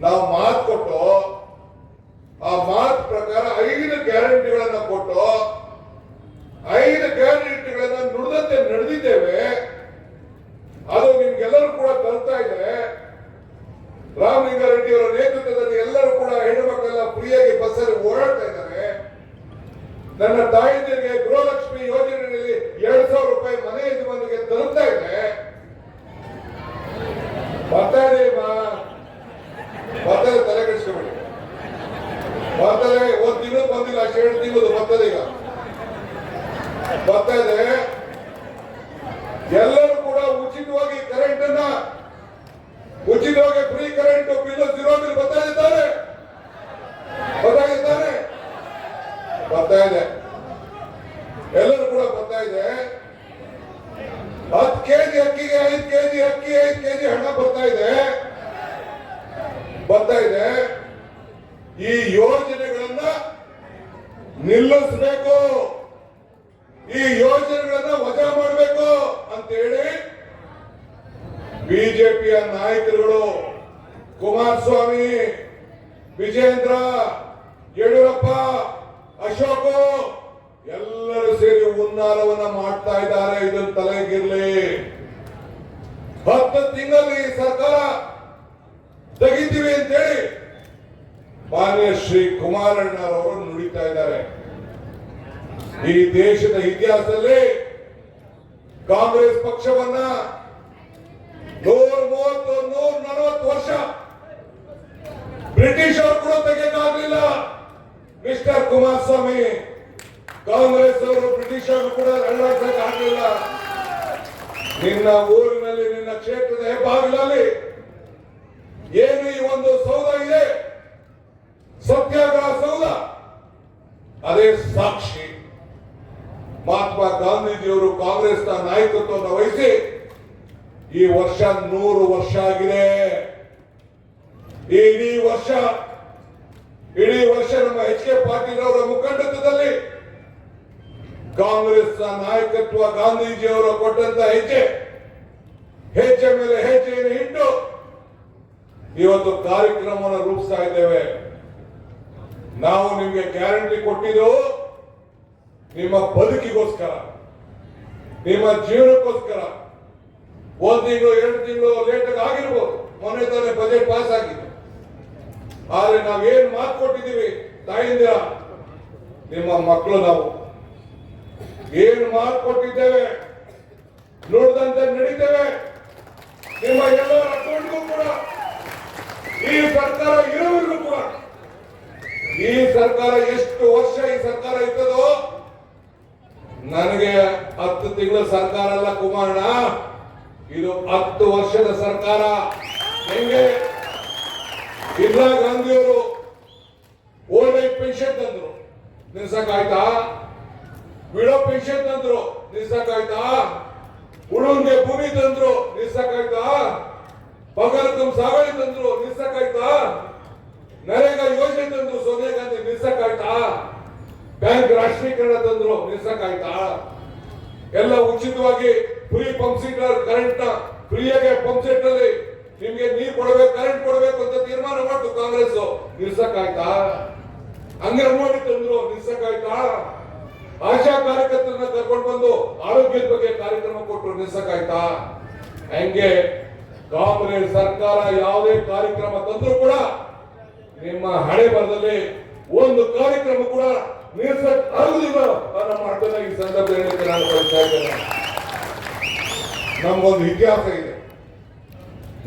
S3: ನಾವು ಮಾತು ಕೊಟ್ಟು, ಆ ಮಾತು ಪ್ರಕಾರ 5 ಗ್ಯಾರಂಟಿಗಳನ್ನ ಕೊಟ್ಟು 5 ಗ್ಯಾರಂಟಿಗಳನ್ನ ನುಡಿದಂತೆ ನಡೆದಿದ್ದೇವೆ. ಅದು ನಿಮ್ಗೆಲ್ಲರೂ ಕೂಡ ತಲುಪ್ತಾ ಇದೆ. ರಾಮಲಿಂಗಾರೆಡ್ಡಿ ಅವರ ನೇತೃತ್ವದಲ್ಲಿ ಎಲ್ಲರೂ ಕೂಡ ಹೆಣ್ಣು ಮಕ್ಕಳೆಲ್ಲ ಫ್ರೀಯಾಗಿ ಬಸ್ಸಲ್ಲಿ ಓಡಾಡ್ತಾ ಇದ್ದಾರೆ. ನನ್ನ ತಾಯಂದಿರಿಗೆ ಗೃಹಲಕ್ಷ್ಮಿ ಯೋಜನೆಯಲ್ಲಿ 2,000 ರೂಪಾಯಿ ಮನೆ ಯಜಮಾನಿಗೆ ತಲುಪ್ತಾ ಇದೆ. ಬರ್ತಾ ಇದೆ, ಬರ್ತದೆ, ತಲೆ ಕೆಡಿಸ್ಕೊಬೇಡಿ. ಬರ್ತದೆ, 1 ತಿಂಗಳು ಬಂದಿಲ್ಲ, 2 ತಿಂಗಳು ಬರ್ತದೆ. ಈಗ ಬರ್ತಾ ಇದೆ. ಎಲ್ಲರೂ ಕೂಡ ಉಚಿತವಾಗಿ ಕರೆಂಟ್ ಅನ್ನ, ಉಚಿತವಾಗಿ ಫ್ರೀ ಕರೆಂಟ್ ಬಿಲ್ 0 ಬಿಲ್ ಬರ್ತಾ ಇದ್ದಾರೆ. ಬರ್ತಾ ಇದೆ, ಎಲ್ಲರೂ ಕೂಡ ಬರ್ತಾ ಇದೆ. 10 ಕೆಜಿ ಅಕ್ಕಿಗೆ 5 ಕೆಜಿ ಅಕ್ಕಿ, 5 ಕೆಜಿ ಹಣ ಬರ್ತಾ ಇದೆ. ಈ ಯೋಜನೆಗಳನ್ನ ನಿಲ್ಲಿಸಬೇಕು, ಈ ಯೋಜನೆಗಳನ್ನ ವಜಾ ಮಾಡಬೇಕು ಅಂತೇಳಿ ಬಿಜೆಪಿಯ ನಾಯಕರುಗಳು ಕುಮಾರಸ್ವಾಮಿ, ವಿಜೇಂದ್ರ, ಯಡಿಯೂರಪ್ಪ, ಅಶೋಕ್ ಎಲ್ಲರೂ ಸೇರಿ ಹುನ್ನಾರವನ್ನ ಮಾಡ್ತಾ ಇದ್ದಾರೆ. ಇದನ್ನು ತಲೆಗಿರ್ಲಿ. 10 ತಿಂಗಳಲ್ಲಿ ಸರ್ಕಾರ ತೆಗಿತೀವಿ ಅಂತೇಳಿ ಮಾನ್ಯ ಶ್ರೀ ಕುಮಾರಣ್ಣರವರು ನುಡಿತಾ ಇದ್ದಾರೆ. ಈ ದೇಶದ ಇತಿಹಾಸದಲ್ಲಿ ಕಾಂಗ್ರೆಸ್ ಪಕ್ಷವನ್ನ 130-140 ವರ್ಷ ಬ್ರಿಟಿಷ್ ಅವರು ಕೂಡ ತೆಗೆಯಕ್ಕಾಗಲಿಲ್ಲ. ಮಿಸ್ಟರ್ ಕುಮಾರಸ್ವಾಮಿ, ಕಾಂಗ್ರೆಸ್ ಅವರು ಬ್ರಿಟಿಷ್ ಅವರು ಕೂಡ ಅಳ್ಳಾಡ್ಸಕ್ ಆಗಲಿಲ್ಲ. ನಿನ್ನ ಊರಿನಲ್ಲಿ, ನಿನ್ನ ಕ್ಷೇತ್ರದ ಹೆಬ್ಬಾಗಿಲಲ್ಲಿ ಏನು ಈ ಒಂದು ಸೌಧ ಇದೆ, ಸತ್ಯಾಗ್ರಹ ಸೌಧ, ಅದೇ ಸಾಕ್ಷಿ. ಮಹಾತ್ಮ ಗಾಂಧೀಜಿಯವರು ಕಾಂಗ್ರೆಸ್ನ ನಾಯಕತ್ವವನ್ನು ವಹಿಸಿ ಈ ವರ್ಷ 100 ವರ್ಷ ಆಗಿದೆ. ಇಡೀ ವರ್ಷ ನಮ್ಮ ಎಚ್.ಕೆ. ಪಾಟೀಲ್ ಅವರ ಮುಖಂಡತ್ವದಲ್ಲಿ ಕಾಂಗ್ರೆಸ್ನ ನಾಯಕತ್ವ, ಗಾಂಧೀಜಿಯವರು ಕೊಟ್ಟಂತ ಹೆಜ್ಜೆ ಮೇಲೆ ಹೆಜ್ಜೆಯನ್ನು ಇಟ್ಟು ಇವತ್ತು ಕಾರ್ಯಕ್ರಮವನ್ನು ರೂಪಿಸ್ತಾ ಇದ್ದೇವೆ. ನಾವು ನಿಮಗೆ ಗ್ಯಾರಂಟಿ ಕೊಟ್ಟಿದ್ದೆವು ನಿಮ್ಮ ಬದುಕಿಗೋಸ್ಕರ, ನಿಮ್ಮ ಜೀವನಕ್ಕೋಸ್ಕರ. 1 ತಿಂಗಳು 2 ತಿಂಗಳು ಲೇಟ್ ಆಗಿರ್ಬೋದು, ಮೊನ್ನೆ ತಾನೇ ಬಜೆಟ್ ಪಾಸ್ ಆಗಿದೆ. ಆದ್ರೆ ನಾವೇನ್ ಮಾತು ಕೊಟ್ಟಿದ್ದೀವಿ ತಾಯಿಂದಿರ, ನಿಮ್ಮ ಮಕ್ಕಳು ನಾವು ಏನು ಮಾತು ಕೊಟ್ಟಿದ್ದೇವೆ ನೋಡಿದಂತೆ ನಡೀತೇವೆ. ನಿಮ್ಮ ಎಲ್ಲರ ಅಕೌಂಟ್ಗೂ ಕೂಡ ಈ ಸರ್ಕಾರ ಇರೋವರೆಗೂ ಕೂಡ, ಈ ಸರ್ಕಾರ ಎಷ್ಟು ವರ್ಷ ಈ ಸರ್ಕಾರ ಇರ್ತದೋ, ನನಗೆ 10 ತಿಂಗಳ ಸರ್ಕಾರ ಅಲ್ಲ ಕುಮಾರಣ್ಣ, ಇದು 10 ವರ್ಷದ ಸರ್ಕಾರ. ಹೆಂಗೆ ಇಂದಿರಾ ಗಾಂಧಿಯವರು ಓಲ್ಡ್ ಏಜ್ ಪೆನ್ಷನ್ ತಂದ್ರು, ನಿಲ್ಸಕ್ಕಾಯ್ತಾ? ವಿಡೋ ಪೆನ್ಷನ್ ತಂದ್ರು, ನಿಲ್ಸಕ್ಕಾಯ್ತಾ? ಉಳುಂಗೆ ಭೂಮಿ ತಂದ್ರು, ನಿಲ್ಸಕ್ಕಾಯ್ತಾ? ಪಗಾರಕಂ ಸಾಗಣೆ ತಂದ್ರು, ನಿಲ್ಸಕ್ಕಾಯ್ತಾ? ನರೇಗಾ ಯೋಜನೆ ತಂದ್ರು ಸೋನಿಯಾ ಗಾಂಧಿ, ನಿಲ್ಸಕ್ಕಾಯ್ತಾ? ಬ್ಯಾಂಕ್ ರಾಷ್ಟ್ರೀಕರಣ ತಂದ್ರು, ನಿಲ್ಸಕ್ಕಾಯ್ತಾ? ಎಲ್ಲ ಉಚಿತವಾಗಿ ಫ್ರೀ ಪಂಪ್ ಸೆಟ್, ಕರೆಂಟ್ ನ ಫ್ರೀಯಾಗಿ ಪಂಪ್ ಸೆಟ್ ಅಲ್ಲಿ ನಿಮ್ಗೆ ನೀರು ಕೊಡಬೇಕು, ಕರೆಂಟ್ ಕೊಡಬೇಕು ಅಂತ ತೀರ್ಮಾನ ಮಾಡ್ತು ಕಾಂಗ್ರೆಸ್, ನಿಲ್ಸಕ್ಕಾಯ್ತಾ? ಅಂಗನವಾಡಿ ತಂದ್ರು, ನಿಲ್ಸಕ್ಕಾಯ್ತಾ? ಆಶಾ ಕಾರ್ಯಕರ್ತರನ್ನ ಕರ್ಕೊಂಡು ಬಂದು ಆರೋಗ್ಯದ ಬಗ್ಗೆ ಕಾರ್ಯಕ್ರಮ ಕೊಟ್ಟರು, ನಿಲ್ಸಕ್ಕಾಯ್ತಾ? ಹಂಗೆ ಕಾಂಗ್ರೆಸ್ ಸರ್ಕಾರ ಯಾವುದೇ ಕಾರ್ಯಕ್ರಮ ತಂದ್ರು ಕೂಡ ನಿಮ್ಮ ಹಣೆ ಬರದಲ್ಲಿ ಒಂದು ಕಾರ್ಯಕ್ರಮ ಕೂಡ ನಿಲ್ಸಕ್ ಆಗುದಿಲ್ಲ ಅನ್ನೋ ಮಾತನ್ನ ಈ ಸಂದರ್ಭದಲ್ಲಿ ನಾನು ಬಯಸ್ತಾ ಇದ್ದೇನೆ. ನಮ್ಗೊಂದು ಇತಿಹಾಸ ಇದೆ.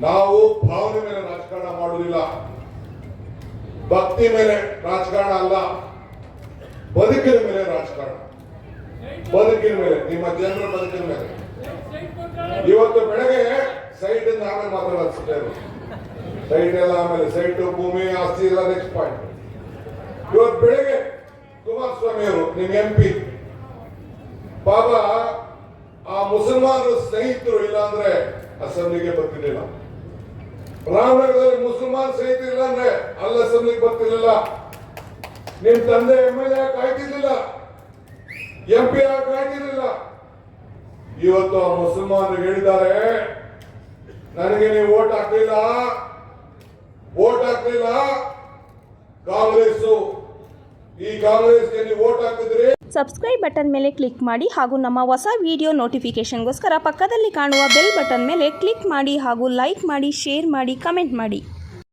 S3: ನಾವು ಭಾವನೆ ಮೇಲೆ ರಾಜಕಾರಣ ಮಾಡುವುದಿಲ್ಲ, ಭಕ್ತಿ ಮೇಲೆ ರಾಜಕಾರಣ ಅಲ್ಲ, ಬದುಕಿನ ಮೇಲೆ ರಾಜಕಾರಣ. ಬದುಕಿನ ಮೇಲೆ, ನಿಮ್ಮ ಜನರ ಬದುಕಿನ ಮೇಲೆ. ಇವತ್ತು ಬೆಳಗ್ಗೆ ಸೈಟ್ ಇಂದ ಆಮೇಲೆ ಮಾತಾಡೋದು, ಸೈಟ್ ಎಲ್ಲ ಆಮೇಲೆ, ಸೈಟ್ ಭೂಮಿ ಆಸ್ತಿ ಎಲ್ಲ ನೆಕ್ಸ್ಟ್ ಪಾಯಿಂಟ್. ಇವತ್ತು ಬೆಳಗ್ಗೆ ಕುಮಾರಸ್ವಾಮಿ ಅವರು ನಿಮ್ MP ಪಾಪ ಆ ಮುಸಲ್ಮಾನರು ಸ್ನೇಹಿತರು ಇಲ್ಲ ಅಂದ್ರೆ ಅಸೆಂಬ್ಲಿಗೆ ಬರ್ತಿರ್ಲಿಲ್ಲ. ರಾಮನಗರದಲ್ಲಿ ಮುಸಲ್ಮಾನ್ ಸ್ನೇಹಿತರು ಇಲ್ಲ ಅಂದ್ರೆ ಅಲ್ಲಿ ಅಸೆಂಬ್ಲಿಗೆ ಬರ್ತಿರ್ಲಿಲ್ಲ. ನಿಮ್ ತಂದೆ MLA ಕಾಯ್ತಿರ್ಲಿಲ್ಲ, MP ಕಾಯ್ತಿರ್ಲಿಲ್ಲ. ಇವತ್ತು ಆ ಮುಸಲ್ಮಾನರು ಹೇಳಿದ್ದಾರೆ, ನನಗೆ ನೀವು ವೋಟ್ ಹಾಕ್ಲಿಲ್ಲ, ಕಾಂಗ್ರೆಸ್, ಈ ಕಾಂಗ್ರೆಸ್ಗೆ ನೀವು ವೋಟ್ ಹಾಕಿದ್ರಿ.
S5: ಸಬ್ಸ್ಕ್ರೈಬ್ ಬಟನ್ ಮೇಲೆ ಕ್ಲಿಕ್ ಮಾಡಿ ಹಾಗೂ ನಮ್ಮ ಹೊಸ ವಿಡಿಯೋ ನೋಟಿಫಿಕೇಷನ್ಗೋಸ್ಕರ ಪಕ್ಕದಲ್ಲಿ ಕಾಣುವ ಬೆಲ್ ಬಟನ್ ಮೇಲೆ ಕ್ಲಿಕ್ ಮಾಡಿ ಹಾಗೂ ಲೈಕ್ ಮಾಡಿ, ಶೇರ್ ಮಾಡಿ, ಕಮೆಂಟ್ ಮಾಡಿ.